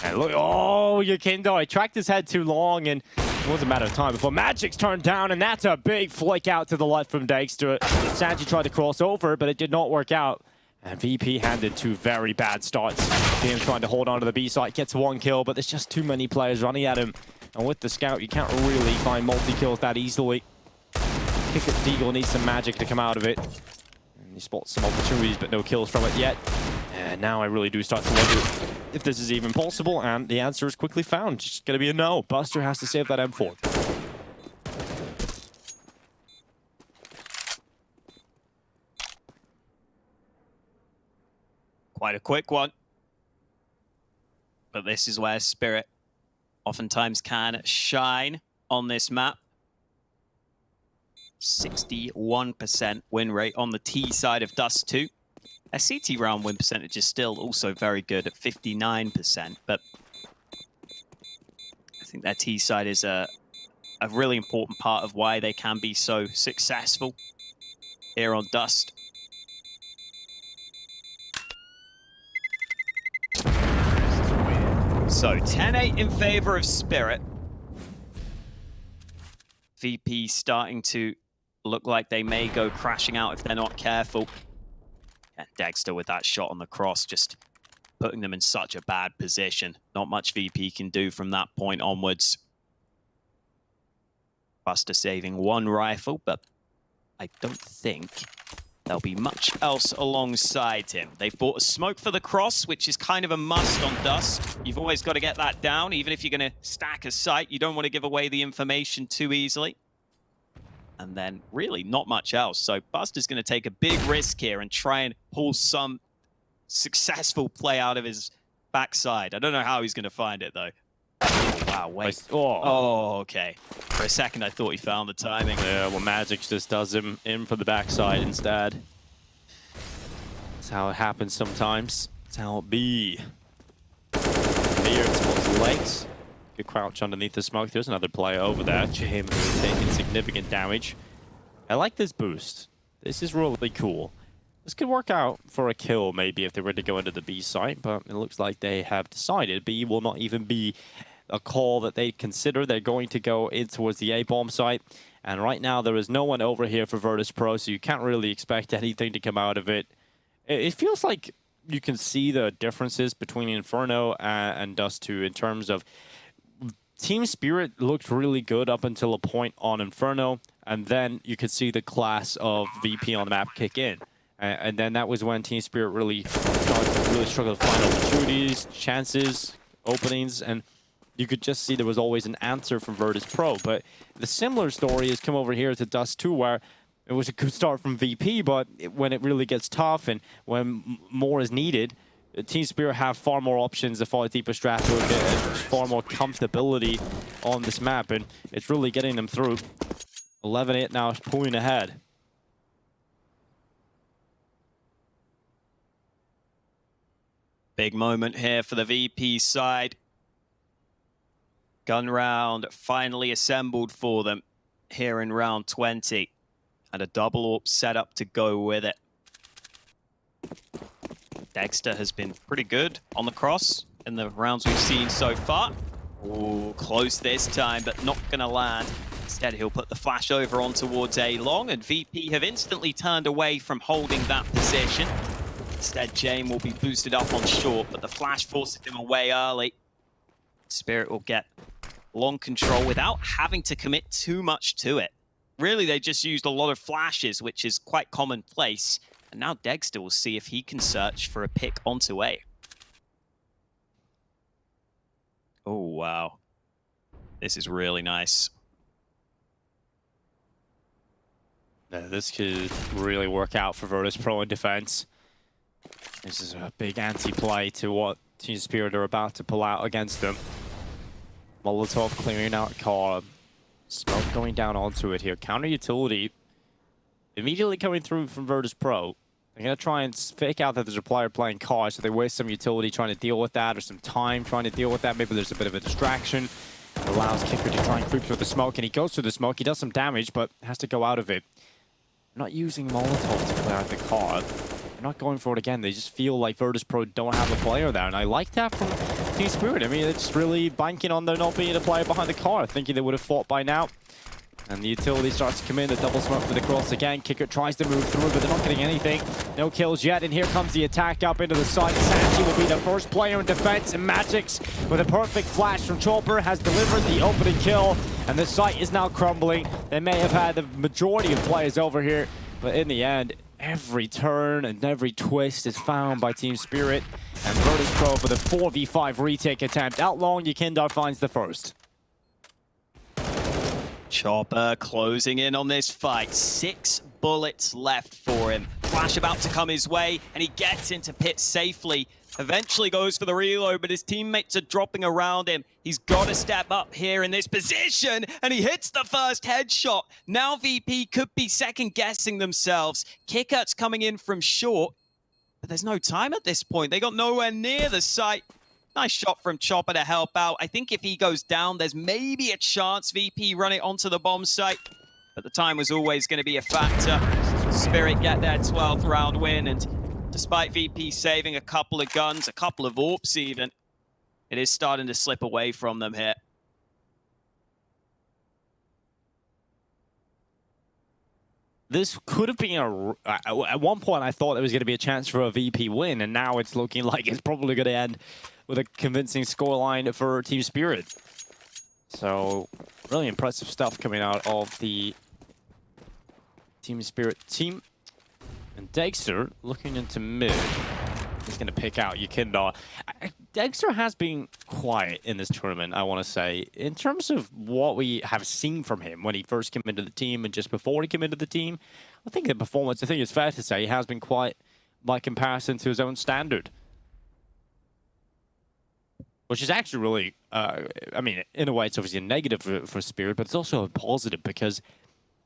And look, oh, Yakindar, he tracked his head too long, and it was a matter of time before Magix turned down, and that's a big flick out to the left from Dexter. Sanji tried to cross over, but it did not work out. And VP handed two very bad starts. Team trying to hold on to the B site, gets one kill, but there's just too many players running at him. And with the scout, you can't really find multi-kills that easily. Kick at Deagle needs some magic to come out of it. And he spots some opportunities, but no kills from it yet. And now I really do start to wonder if this is even possible, and the answer is quickly found. It's gonna be a no. Buster has to save that M4. Quite a quick one. But this is where Spirit oftentimes can shine on this map. 61% win rate on the T side of Dust2. Their CT round win percentage is still also very good at 59%, but I think their T side is a really important part of why they can be so successful here on Dust. So 10-8 in favor of Spirit. VP starting to look like they may go crashing out if they're not careful. And Dexter with that shot on the cross, just putting them in such a bad position. Not much VP can do from that point onwards. Buster saving one rifle, but I don't think there'll be much else alongside him. They've bought a smoke for the cross, which is kind of a must on Dust. You've always got to get that down, even if you're going to stack a site. You don't want to give away the information too easily. And then really not much else. So Buster's going to take a big risk here and try and pull some successful play out of his backside. I don't know how he's going to find it, though. Oh, wow, wait. Oh, okay. For a second, I thought he found the timing. Yeah, well, Magic just does him in for the backside instead. That's how it happens sometimes. That's how it be. Here, it's his legs. Good crouch underneath the smoke. There's another player over there. Jim is taking significant damage. I like this boost. This is really cool. This could work out for a kill, maybe, if they were to go into the B site, but it looks like they have decided B will not even be a call that they consider. They're going to go in towards the A-bomb site, and right now there is no one over here for Virtus.pro, so you can't really expect anything to come out of it. It feels like you can see the differences between Inferno and Dust2 in terms of Team Spirit looked really good up until a point on Inferno, and then you could see the class of VP on the map kick in. And then that was when Team Spirit really struggled to find opportunities, chances, openings, and you could just see there was always an answer from Virtus.pro. But the similar story has come over here to Dust2, where it was a good start from VP, but when it really gets tough and when more is needed, Team Spirit have far more options, a far deeper strat, far more comfortability on this map, and it's really getting them through. 11-8 now, pulling ahead. Big moment here for the VP side. Gun round finally assembled for them here in round 20. And a double AWP set up to go with it. Dexter has been pretty good on the cross in the rounds we've seen so far. Ooh, close this time, but not gonna land. Instead, he'll put the flash over on towards A long, and VP have instantly turned away from holding that position. Instead, Jame will be boosted up on short, but the flash forces him away early. Spirit will get long control without having to commit too much to it. Really, they just used a lot of flashes, which is quite commonplace. And now Dexter will see if he can search for a pick onto A. Oh, wow. This is really nice. Yeah, this could really work out for Virtus.pro in defense. This is a big anti-play to what Team Spirit are about to pull out against them. Molotov clearing out car. Smoke going down onto it here. Counter utility immediately coming through from Virtus.pro. They're going to try and fake out that there's a player playing car, so they waste some utility trying to deal with that, or some time trying to deal with that. Maybe there's a bit of a distraction. It allows Kicker to try and creep through the smoke, and he goes through the smoke. He does some damage, but has to go out of it. They're not using Molotov to clear out the car. They're not going for it again. They just feel like Virtus.pro don't have a player there, and I like that from Team Spirit. I mean, it's really banking on there not being a player behind the car, thinking they would have fought by now. And the utility starts to come in, the double smoke for the cross again. Kicker tries to move through, but they're not getting anything. No kills yet, and here comes the attack up into the side. Sanji will be the first player in defense, and Magix, with a perfect flash from Chopper, has delivered the opening kill, and the site is now crumbling. They may have had the majority of players over here, but in the end, every turn and every twist is found by Team Spirit, and Virtus.pro for the 4v5 retake attempt. Outlaw Yekindar finds the first. Chopper closing in on this fight. 6 bullets left for him. Flash about to come his way, and he gets into pit safely. Eventually goes for the reload, but his teammates are dropping around him. He's got to step up here in this position, and he hits the first headshot. Now VP could be second-guessing themselves. Kickert's coming in from short, but there's no time at this point. They got nowhere near the site. Nice shot from Chopper to help out. I think if he goes down, there's maybe a chance VP run it onto the bomb site, but the time was always going to be a factor. Spirit get their 12th round win, and despite VP saving a couple of guns, a couple of AWPs even, it is starting to slip away from them here. This could have been at one point I thought there was going to be a chance for a VP win, and now it's looking like it's probably going to end with a convincing scoreline for Team Spirit. So, really impressive stuff coming out of the Team Spirit team. And Dexter looking into mid. He's going to pick out Yekindar. Dexter has been quiet in this tournament, I want to say. In terms of what we have seen from him when he first came into the team and just before he came into the team, I think the performance, I think it's fair to say, he has been quiet by comparison to his own standard. Which is actually really, I mean, in a way it's obviously a negative for Spirit, but it's also a positive because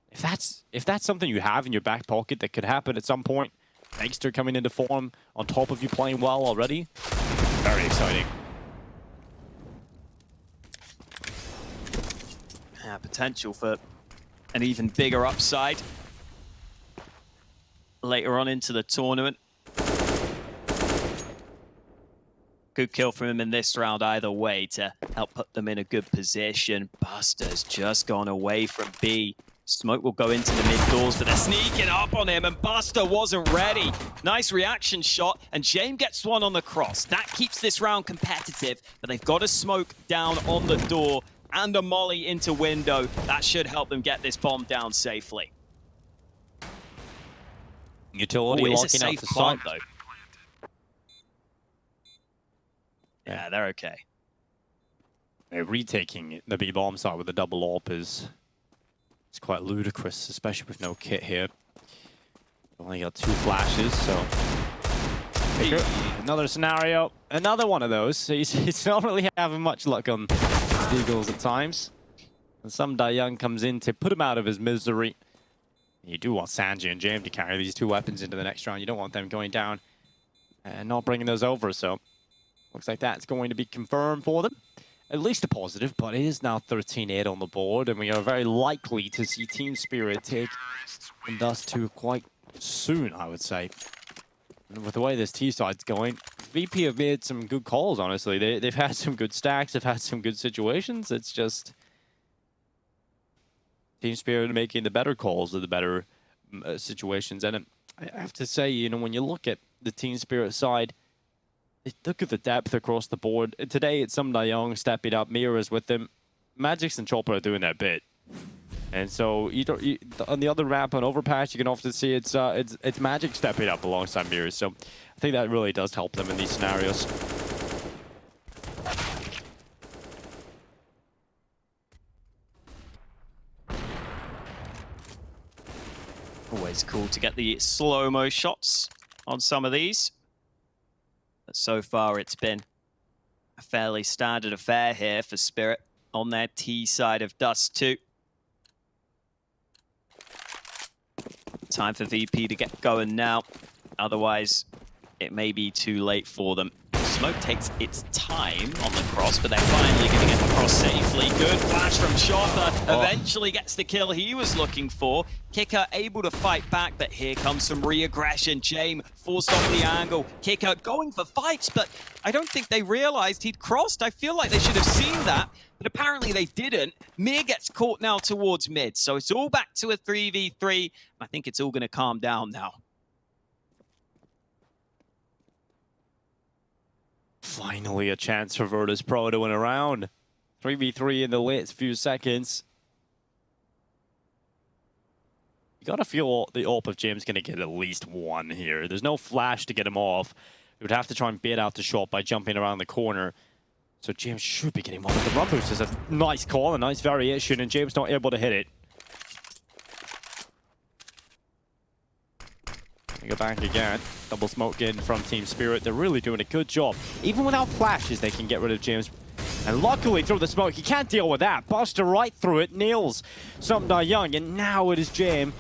if that's something you have in your back pocket that could happen at some point, Dexter coming into form on top of you playing well already, very exciting. Yeah, potential for an even bigger upside later on into the tournament. Good kill from him in this round either way to help put them in a good position. Buster's just gone away from B. Smoke will go into the mid doors, but they're sneaking up on him, and Buster wasn't ready. Nice reaction shot, and James gets one on the cross. That keeps this round competitive, but they've got a smoke down on the door and a molly into window. That should help them get this bomb down safely. Utility locking out the site, though. Yeah, they're okay. Retaking the B bomb site with the double AWP is it's quite ludicrous, especially with no kit here. Only got 2 flashes, so another scenario, another one of those. He's not really having much luck on Eagles at times. And some Dayoung comes in to put him out of his misery. You do want Sanji and James to carry these 2 weapons into the next round. You don't want them going down and not bringing those over, so looks like that's going to be confirmed for them. At least a positive, but it is now 13-8 on the board, and we are very likely to see Team Spirit take Dust2 quite soon, I would say. And with the way this T-side's going, VP have made some good calls, honestly. They've had some good stacks, they've had some good situations. It's just Team Spirit making the better calls or the better situations. And I have to say, you know, when you look at the Team Spirit side, look at the depth across the board. Today, it's some Dayoung stepping up. Mira's with them. Magix and Chopper are doing their bit. And so, on the other map, on Overpass, you can often see it's Magix stepping up alongside Mira. So, I think that really does help them in these scenarios. Always cool to get the slow-mo shots on some of these. But so far, it's been a fairly standard affair here for Spirit on their T side of Dust2. Time for VP to get going now. Otherwise, it may be too late for them. Smoke takes its time on the cross, but they're finally going to get the cross safely. Good flash from Shotha. Eventually gets the kill he was looking for. Kicker able to fight back, but here comes some re-aggression. Jame forced off the angle. Kicker going for fights, but I don't think they realized he'd crossed. I feel like they should have seen that, but apparently they didn't. Mir gets caught now towards mid, so it's all back to a 3v3. I think it's all going to calm down now. Finally a chance for Virtus.pro to win a round. 3v3 in the last few seconds. You gotta feel the AWP of James gonna get at least one here. There's no flash to get him off. He would have to try and bait out the shot by jumping around the corner. So James should be getting one of the run boosts. It's a nice call, a nice variation, and James not able to hit it. Go back again. Double smoke in from Team Spirit. They're really doing a good job. Even without flashes, they can get rid of James. And luckily, through the smoke, he can't deal with that. Buster right through it, nails Something Young, and now it is Jame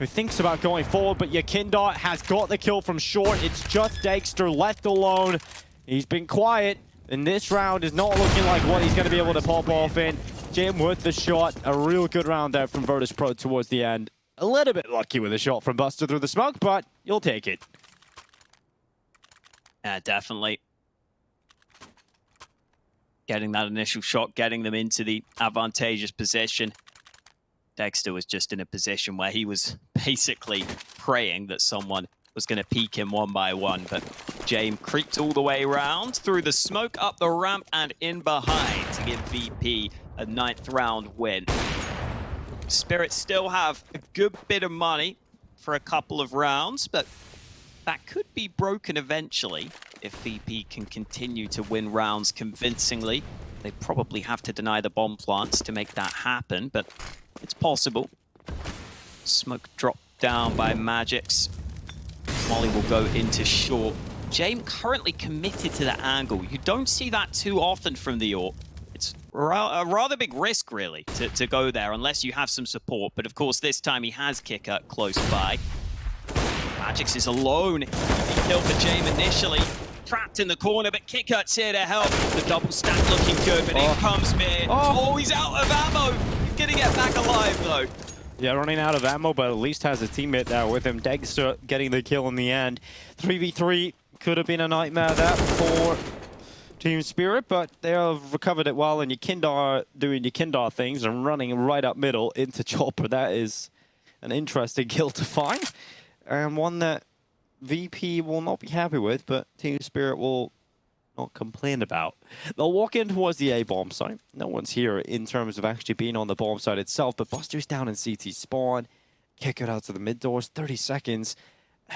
who thinks about going forward, but Yakinda has got the kill from short. It's just Dexter left alone. He's been quiet, and this round is not looking like what he's going to be able to pop off in. Jame with the shot. A real good round there from Virtus.pro towards the end. A little bit lucky with a shot from Buster through the smoke, but you'll take it. Yeah, definitely. Getting that initial shot, getting them into the advantageous position. Dexter was just in a position where he was basically praying that someone was going to peek him one by one, but Jame creeped all the way around through the smoke, up the ramp, and in behind to give VP a 9th round win. Spirit still have a good bit of money for a couple of rounds, but that could be broken eventually if VP can continue to win rounds convincingly. They probably have to deny the bomb plants to make that happen, but it's possible. Smoke dropped down by Magix. Molly will go into short. Jame currently committed to the angle. You don't see that too often from the AWP. It's a rather big risk, really, to go there unless you have some support. But of course, this time he has Kicker close by. Magix is alone. He killed for Jame initially. Trapped in the corner, but Kicker's here to help. The double stack looking good, but in comes Mir. Oh, he's out of ammo. He's gonna get back alive, though. Yeah, running out of ammo, but at least has a teammate there with him. Dexter getting the kill in the end. 3v3 could have been a nightmare there for Team Spirit, but they have recovered it well, and Yakinda doing Yakinda things and running right up middle into Chopper. That is an interesting kill to find, and one that VP will not be happy with, but Team Spirit will not complain about. They'll walk in towards the A bomb site. No one's here in terms of actually being on the bomb site itself, but Buster's down in CT spawn. Kick it out to the mid doors, 30 seconds.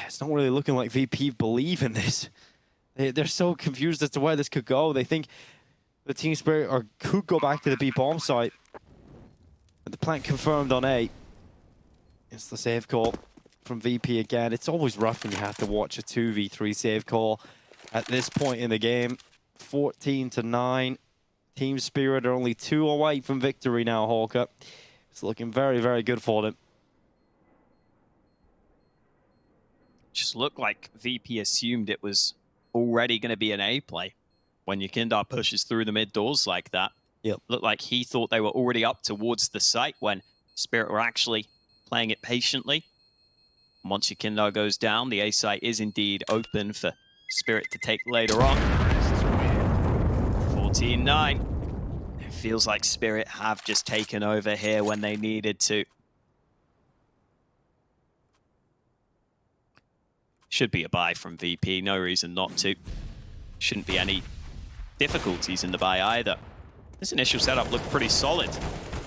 It's not really looking like VP believe in this. They're so confused as to where this could go. They think the Team Spirit could go back to the B bomb site. But the plant confirmed on A. It's the save call from VP again. It's always rough when you have to watch a 2v3 save call at this point in the game. 14-9. Team Spirit are only 2 away from victory now, Hawker. It's looking very, very good for them. Just looked like VP assumed it was already going to be an A play when Yakinda pushes through the mid doors like that. Yep. Looked like he thought they were already up towards the site when Spirit were actually playing it patiently. Once Yakinda goes down, the A site is indeed open for Spirit to take later on. 14-9. It feels like Spirit have just taken over here when they needed to. Should be a buy from VP, no reason not to. Shouldn't be any difficulties in the buy either. This initial setup looked pretty solid.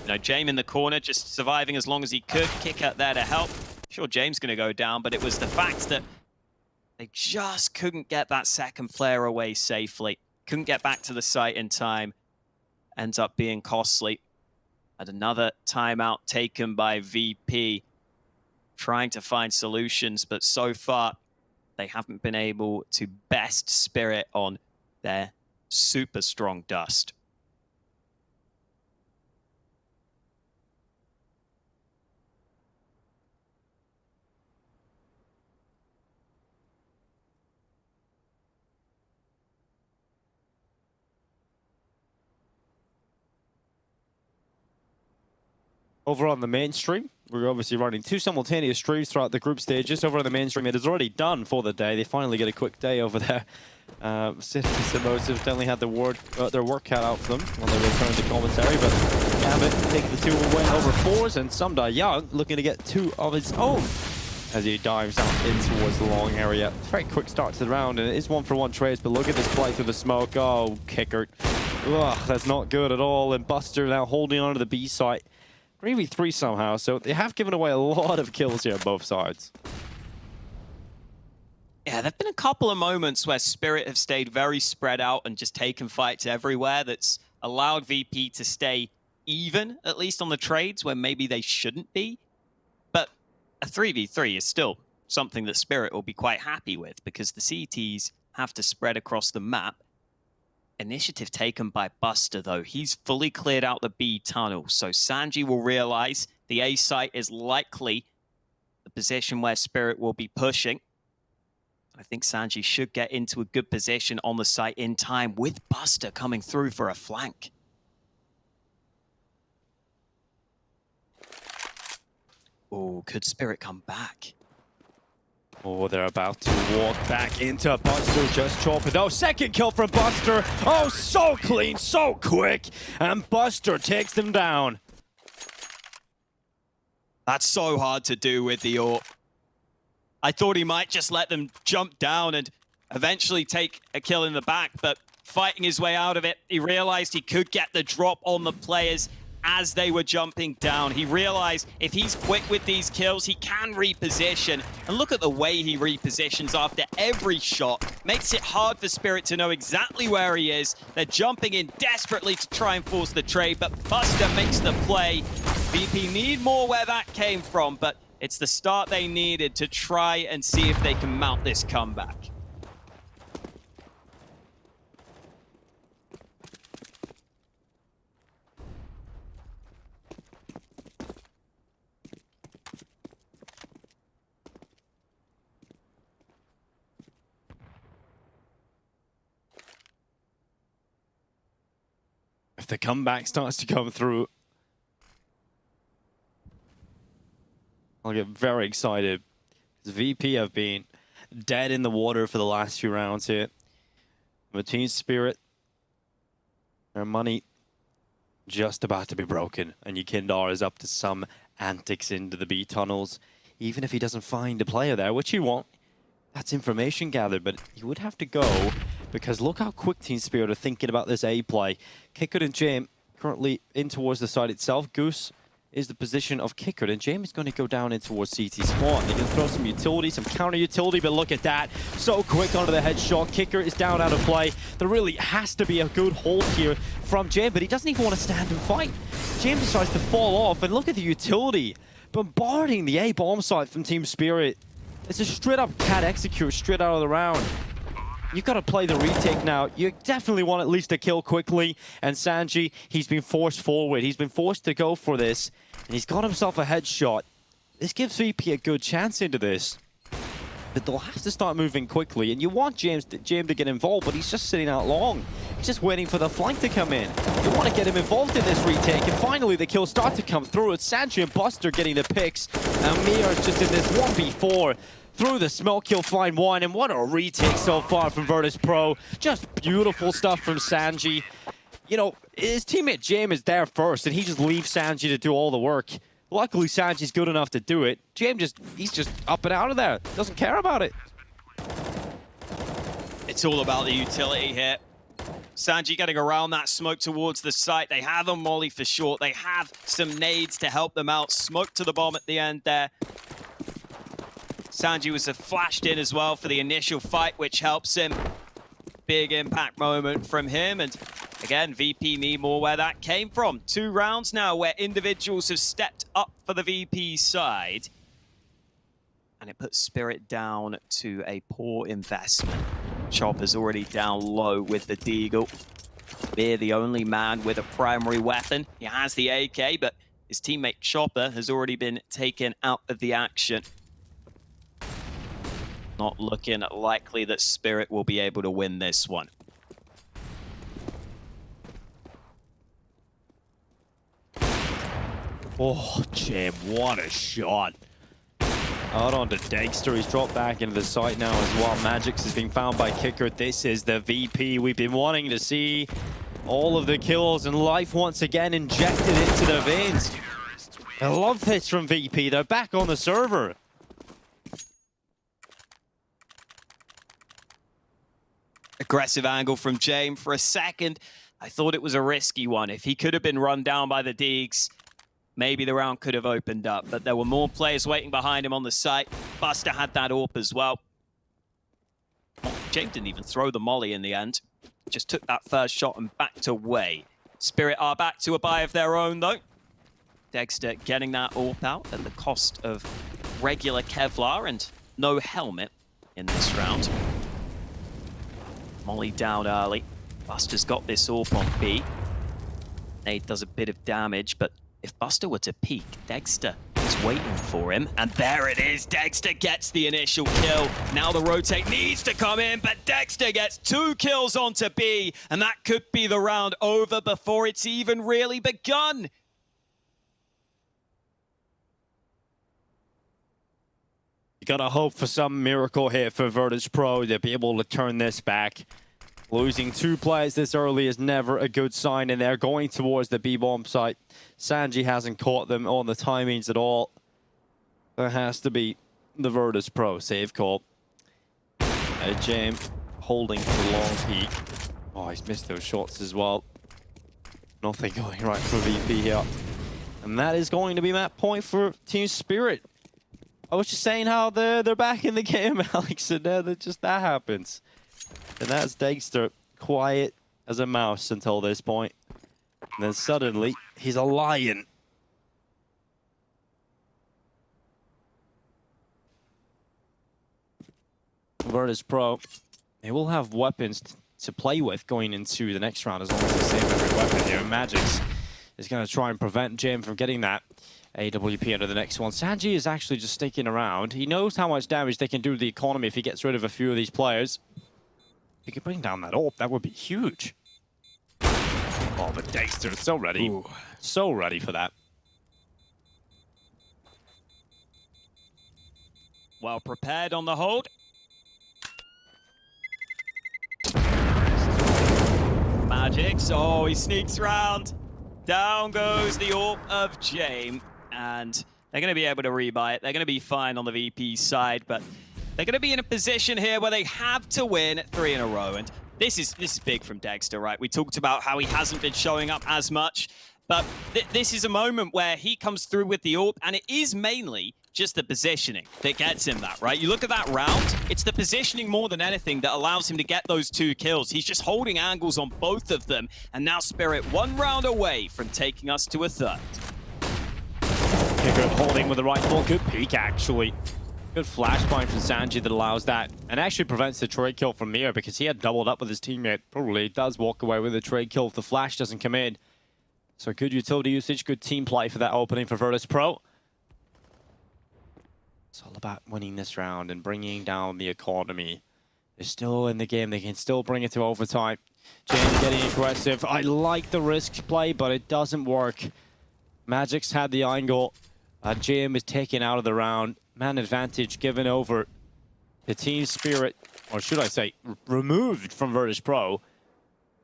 You know, Jame in the corner, just surviving as long as he could. Kick out there to help. Sure, James going to go down, but it was the fact that they just couldn't get that second player away safely. Couldn't get back to the site in time. Ends up being costly. And another timeout taken by VP. Trying to find solutions, but so far they haven't been able to best Spirit on their super strong Dust. Over on the mainstream, we're obviously running 2 simultaneous streams throughout the group stages. Over on the mainstream, it is already done for the day. They finally get a quick day over there. Citizens and Motives definitely had their work cut out for them when they returned to commentary, but Gambit taking the 2 win over 4s, and Sumda Young looking to get 2 of his own as he dives out in towards the long area. Very quick start to the round, and it is 1-for-1 trades, but look at this play through the smoke. Oh, Kickert. Ugh, that's not good at all, and Buster now holding on to the B site. 3v3 somehow, so they have given away a lot of kills here on both sides. Yeah, there've been a couple of moments where Spirit have stayed very spread out and just taken fights everywhere that's allowed VP to stay even, at least on the trades, where maybe they shouldn't be. But a 3v3 is still something that Spirit will be quite happy with, because the CTs have to spread across the map. Initiative taken by Buster, though. He's fully cleared out the B tunnel, so Sanji will realize the A site is likely the position where Spirit will be pushing. I think Sanji should get into a good position on the site in time, with Buster coming through for a flank. Oh, could Spirit come back? Oh, they're about to walk back into Buster, just chopping. Oh, second kill from Buster. Oh, so clean, so quick. And Buster takes them down. That's so hard to do with the AWP. I thought he might just let them jump down and eventually take a kill in the back, but fighting his way out of it, he realized he could get the drop on the players as they were jumping down. He realized if he's quick with these kills, he can reposition. And look at the way he repositions after every shot. Makes it hard for Spirit to know exactly where he is. They're jumping in desperately to try and force the trade, but Buster makes the play. VP need more where that came from, but it's the start they needed to try and see if they can mount this comeback. If the comeback starts to come through, I'll get very excited. Because VP have been dead in the water for the last few rounds here. But Team Spirit, their money just about to be broken. And Yukindar is up to some antics into the B tunnels. Even if he doesn't find a player there, which he won't. That's information gathered, but he would have to go, because look how quick Team Spirit are thinking about this A play. Kickert and James currently in towards the side itself. Goose is the position of Kickert, and James is going to go down in towards CT spawn. They can throw some utility, some counter utility, but look at that. So quick onto the headshot. Kickert is down out of play. There really has to be a good hold here from James, but he doesn't even want to stand and fight. James decides to fall off, and look at the utility. Bombarding the A bomb site from Team Spirit. It's a straight up cat execute straight out of the round. You've got to play the retake now. You definitely want at least a kill quickly. And Sanji, he's been forced forward. He's been forced to go for this. And he's got himself a headshot. This gives VP a good chance into this. But they'll have to start moving quickly. And you want James to get involved, but he's just sitting out long. He's just waiting for the flank to come in. You want to get him involved in this retake. And finally, the kills start to come through. It's Sanji and Buster getting the picks. And Mira's just in this 1v4. Through the smoke, he'll find one, and what a retake so far from Virtus.pro. Just beautiful stuff from Sanji. You know, his teammate James is there first, and he just leaves Sanji to do all the work. Luckily, Sanji's good enough to do it. James he's just up and out of there. Doesn't care about it. It's all about the utility here. Sanji getting around that smoke towards the site. They have a molly for short. They have some nades to help them out. Smoke to the bomb at the end there. Sanji was flashed in as well for the initial fight, which helps him. Big impact moment from him. And again, VP need more where that came from. 2 rounds now where individuals have stepped up for the VP side. And it puts Spirit down to a poor investment. Chopper's already down low with the Deagle. Beer, the only man with a primary weapon. He has the AK, but his teammate Chopper has already been taken out of the action. Not looking likely that Spirit will be able to win this one. Oh, Jim, what a shot. Out onto Dexter. He's dropped back into the site now as well. Magix is being found by Kicker. This is the VP we've been wanting to see. All of the kills and life once again injected into their veins. I love this from VP. They're back on the server. Aggressive angle from James. For a second, I thought it was a risky one. If he could have been run down by the Deegs, maybe the round could have opened up, but there were more players waiting behind him on the site. Buster had that AWP as well. James didn't even throw the molly in the end. Just took that first shot and backed away. Spirit are back to a buy of their own, though. Dexter getting that AWP out at the cost of regular Kevlar and no helmet in this round. Molly down early. Buster's got this AWP on B. Nade does a bit of damage, but if Buster were to peek, Dexter is waiting for him. And there it is. Dexter gets the initial kill. Now the rotate needs to come in, but Dexter gets 2 kills onto B. And that could be the round over before it's even really begun. You gotta hope for some miracle here for Virtus.pro to be able to turn this back. Losing 2 players this early is never a good sign, and they're going towards the B-bomb site. Sanji hasn't caught them on the timings at all. There has to be the Virtus.pro save call. James holding for long peak. Oh, he's missed those shots as well. Nothing going right for VP here. And that is going to be map point for Team Spirit. I was just saying how they're back in the game, Alex, and that happens. And that's Dexter, quiet as a mouse until this point. And then suddenly, he's a lion. Virtus.pro, they will have weapons to play with going into the next round as long as they save every weapon here. Magix is going to try and prevent Jim from getting that AWP under the next one. Sanji is actually just sticking around. He knows how much damage they can do to the economy if he gets rid of a few of these players. He could bring down that AWP. That would be huge. Oh, but Dexter is so ready. Ooh. So ready for that. Well prepared on the hold. Magix. Oh, he sneaks around. Down goes the AWP of James. And they're going to be able to rebuy it. They're going to be fine on the VP side, but they're going to be in a position here where they have to win 3 in a row. And this is big from Dexter, right? We talked about how he hasn't been showing up as much, but this is a moment where he comes through with the AWP, and it is mainly just the positioning that gets him that, right? You look at that round, it's the positioning more than anything that allows him to get those 2 kills. He's just holding angles on both of them, and now Spirit 1 round away from taking us to a 3rd. Kicker holding with the rifle. Good peek, actually. Good flashpoint from Sanji that allows that, and actually prevents the trade kill from Mia because he had doubled up with his teammate. Probably does walk away with a trade kill if the flash doesn't come in. So good utility usage, good team play for that opening for Virtus.pro. It's all about winning this round and bringing down the economy. They're still in the game. They can still bring it to overtime. James getting aggressive. I like the risk play, but it doesn't work. Magix had the angle. James is taken out of the round. Man advantage given over to Team Spirit, or should I say, removed from Virtus.pro,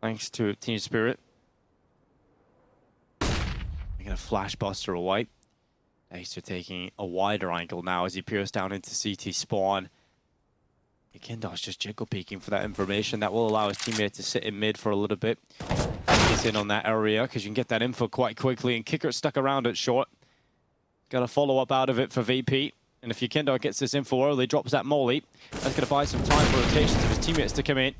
thanks to Team Spirit. They're going to flash Buster away. Dexter taking a wider angle now as he peers down into CT spawn. Kindle's just jiggle peeking for that information. That will allow his teammate to sit in mid for a little bit. Focus in on that area because you can get that info quite quickly. And Kicker stuck around at short. Got a follow-up out of it for VP. And if Yukindo gets this info early, drops that molly, that's going to buy some time for rotations of his teammates to come in.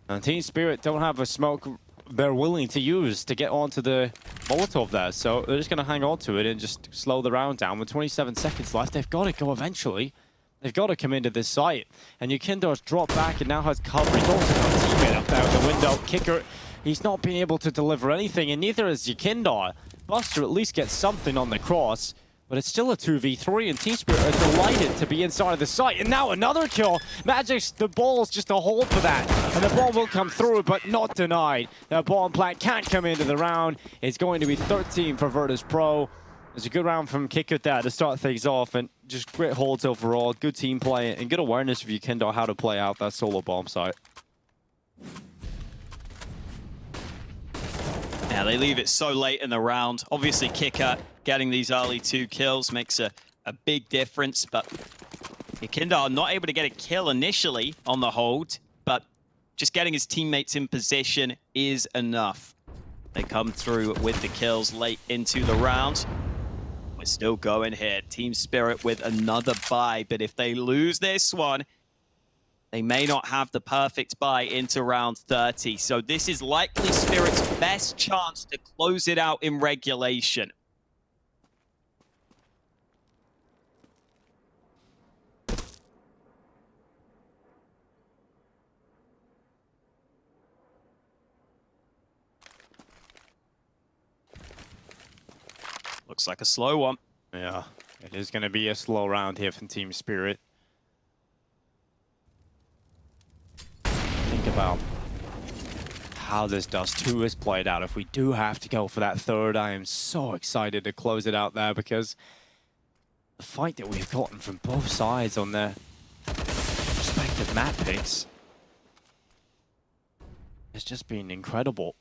And Team Spirit don't have a smoke they're willing to use to get onto the Molotov there. So they're just going to hang on to it and just slow the round down. With 27 seconds left, they've got to go eventually. They've got to come into this site. And Yukindo's dropped back and now has cover. He's also got a teammate up there the window. Kicker, he's not been able to deliver anything, and neither is Yukindo. Buster at least gets something on the cross. But it's still a 2v3, and Team Spirit are delighted to be inside of the site. And now another kill. Magic's the ball's just a hold for that. And the ball will come through, but not denied. The bomb plant can't come into the round. It's going to be 13 for Virtus.pro. It's a good round from Kikut there to start things off, and just great holds overall. Good team play, and good awareness of Yukindo how to play out that solo bomb site. Yeah, they leave it so late in the round. Obviously, Kikut getting these early 2 kills makes a big difference, but Yukindo are not able to get a kill initially on the hold, but just getting his teammates in position is enough. They come through with the kills late into the round. We're still going here. Team Spirit with another bye, but if they lose this one, they may not have the perfect bye into round 30. So this is likely Spirit's best chance to close it out in regulation. Looks like a slow one. Yeah, it is going to be a slow round here from Team Spirit. Think about how this Dust2 is played out. If we do have to go for that third, I am so excited to close it out there, because the fight that we've gotten from both sides on their respective map picks has just been incredible.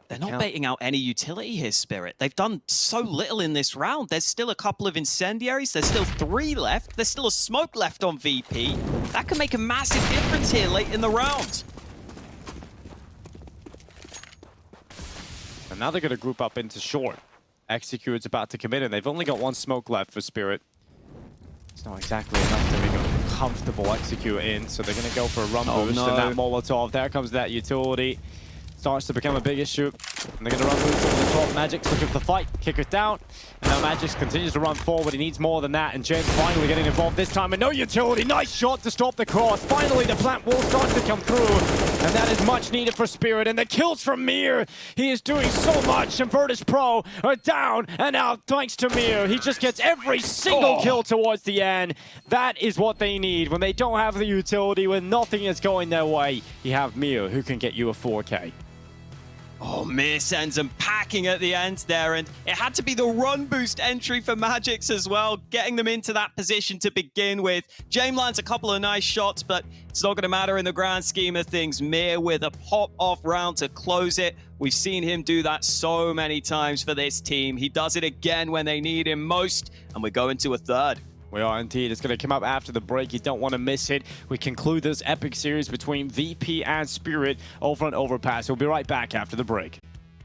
They're not baiting out any utility here, Spirit. They've done so little in this round. There's still a couple of incendiaries. There's still 3 left. There's still a smoke left on VP. That can make a massive difference here late in the round. And now they're going to group up into short. Execute's about to come in, and they've only got 1 smoke left for Spirit. It's not exactly enough to make a comfortable Execute in, so they're going to go for a run boost, and that Molotov. There comes that utility. Starts to become a big issue. And they're going to run boost over the top. Magic's looking for the fight. Kick it down. And now Magix continues to run forward. He needs more than that. And James finally getting involved this time. And no utility. Nice shot to stop the cross. Finally, the flat wall starts to come through. And that is much needed for Spirit. And the kills from Mir. He is doing so much. And Virtus.pro are down and out thanks to Mir. He just gets every single kill towards the end. That is what they need. When they don't have the utility, when nothing is going their way, you have Mir who can get you a 4K. Oh, Mir sends them packing at the end there, and it had to be the run boost entry for Magix as well, getting them into that position to begin with. James lands a couple of nice shots, but it's not going to matter in the grand scheme of things. Mir with a pop-off round to close it. We've seen him do that so many times for this team. He does it again when they need him most, and we're going to a third. We are indeed. It's going to come up after the break. You don't want to miss it. We conclude this epic series between VP and Spirit over on Overpass. We'll be right back after the break.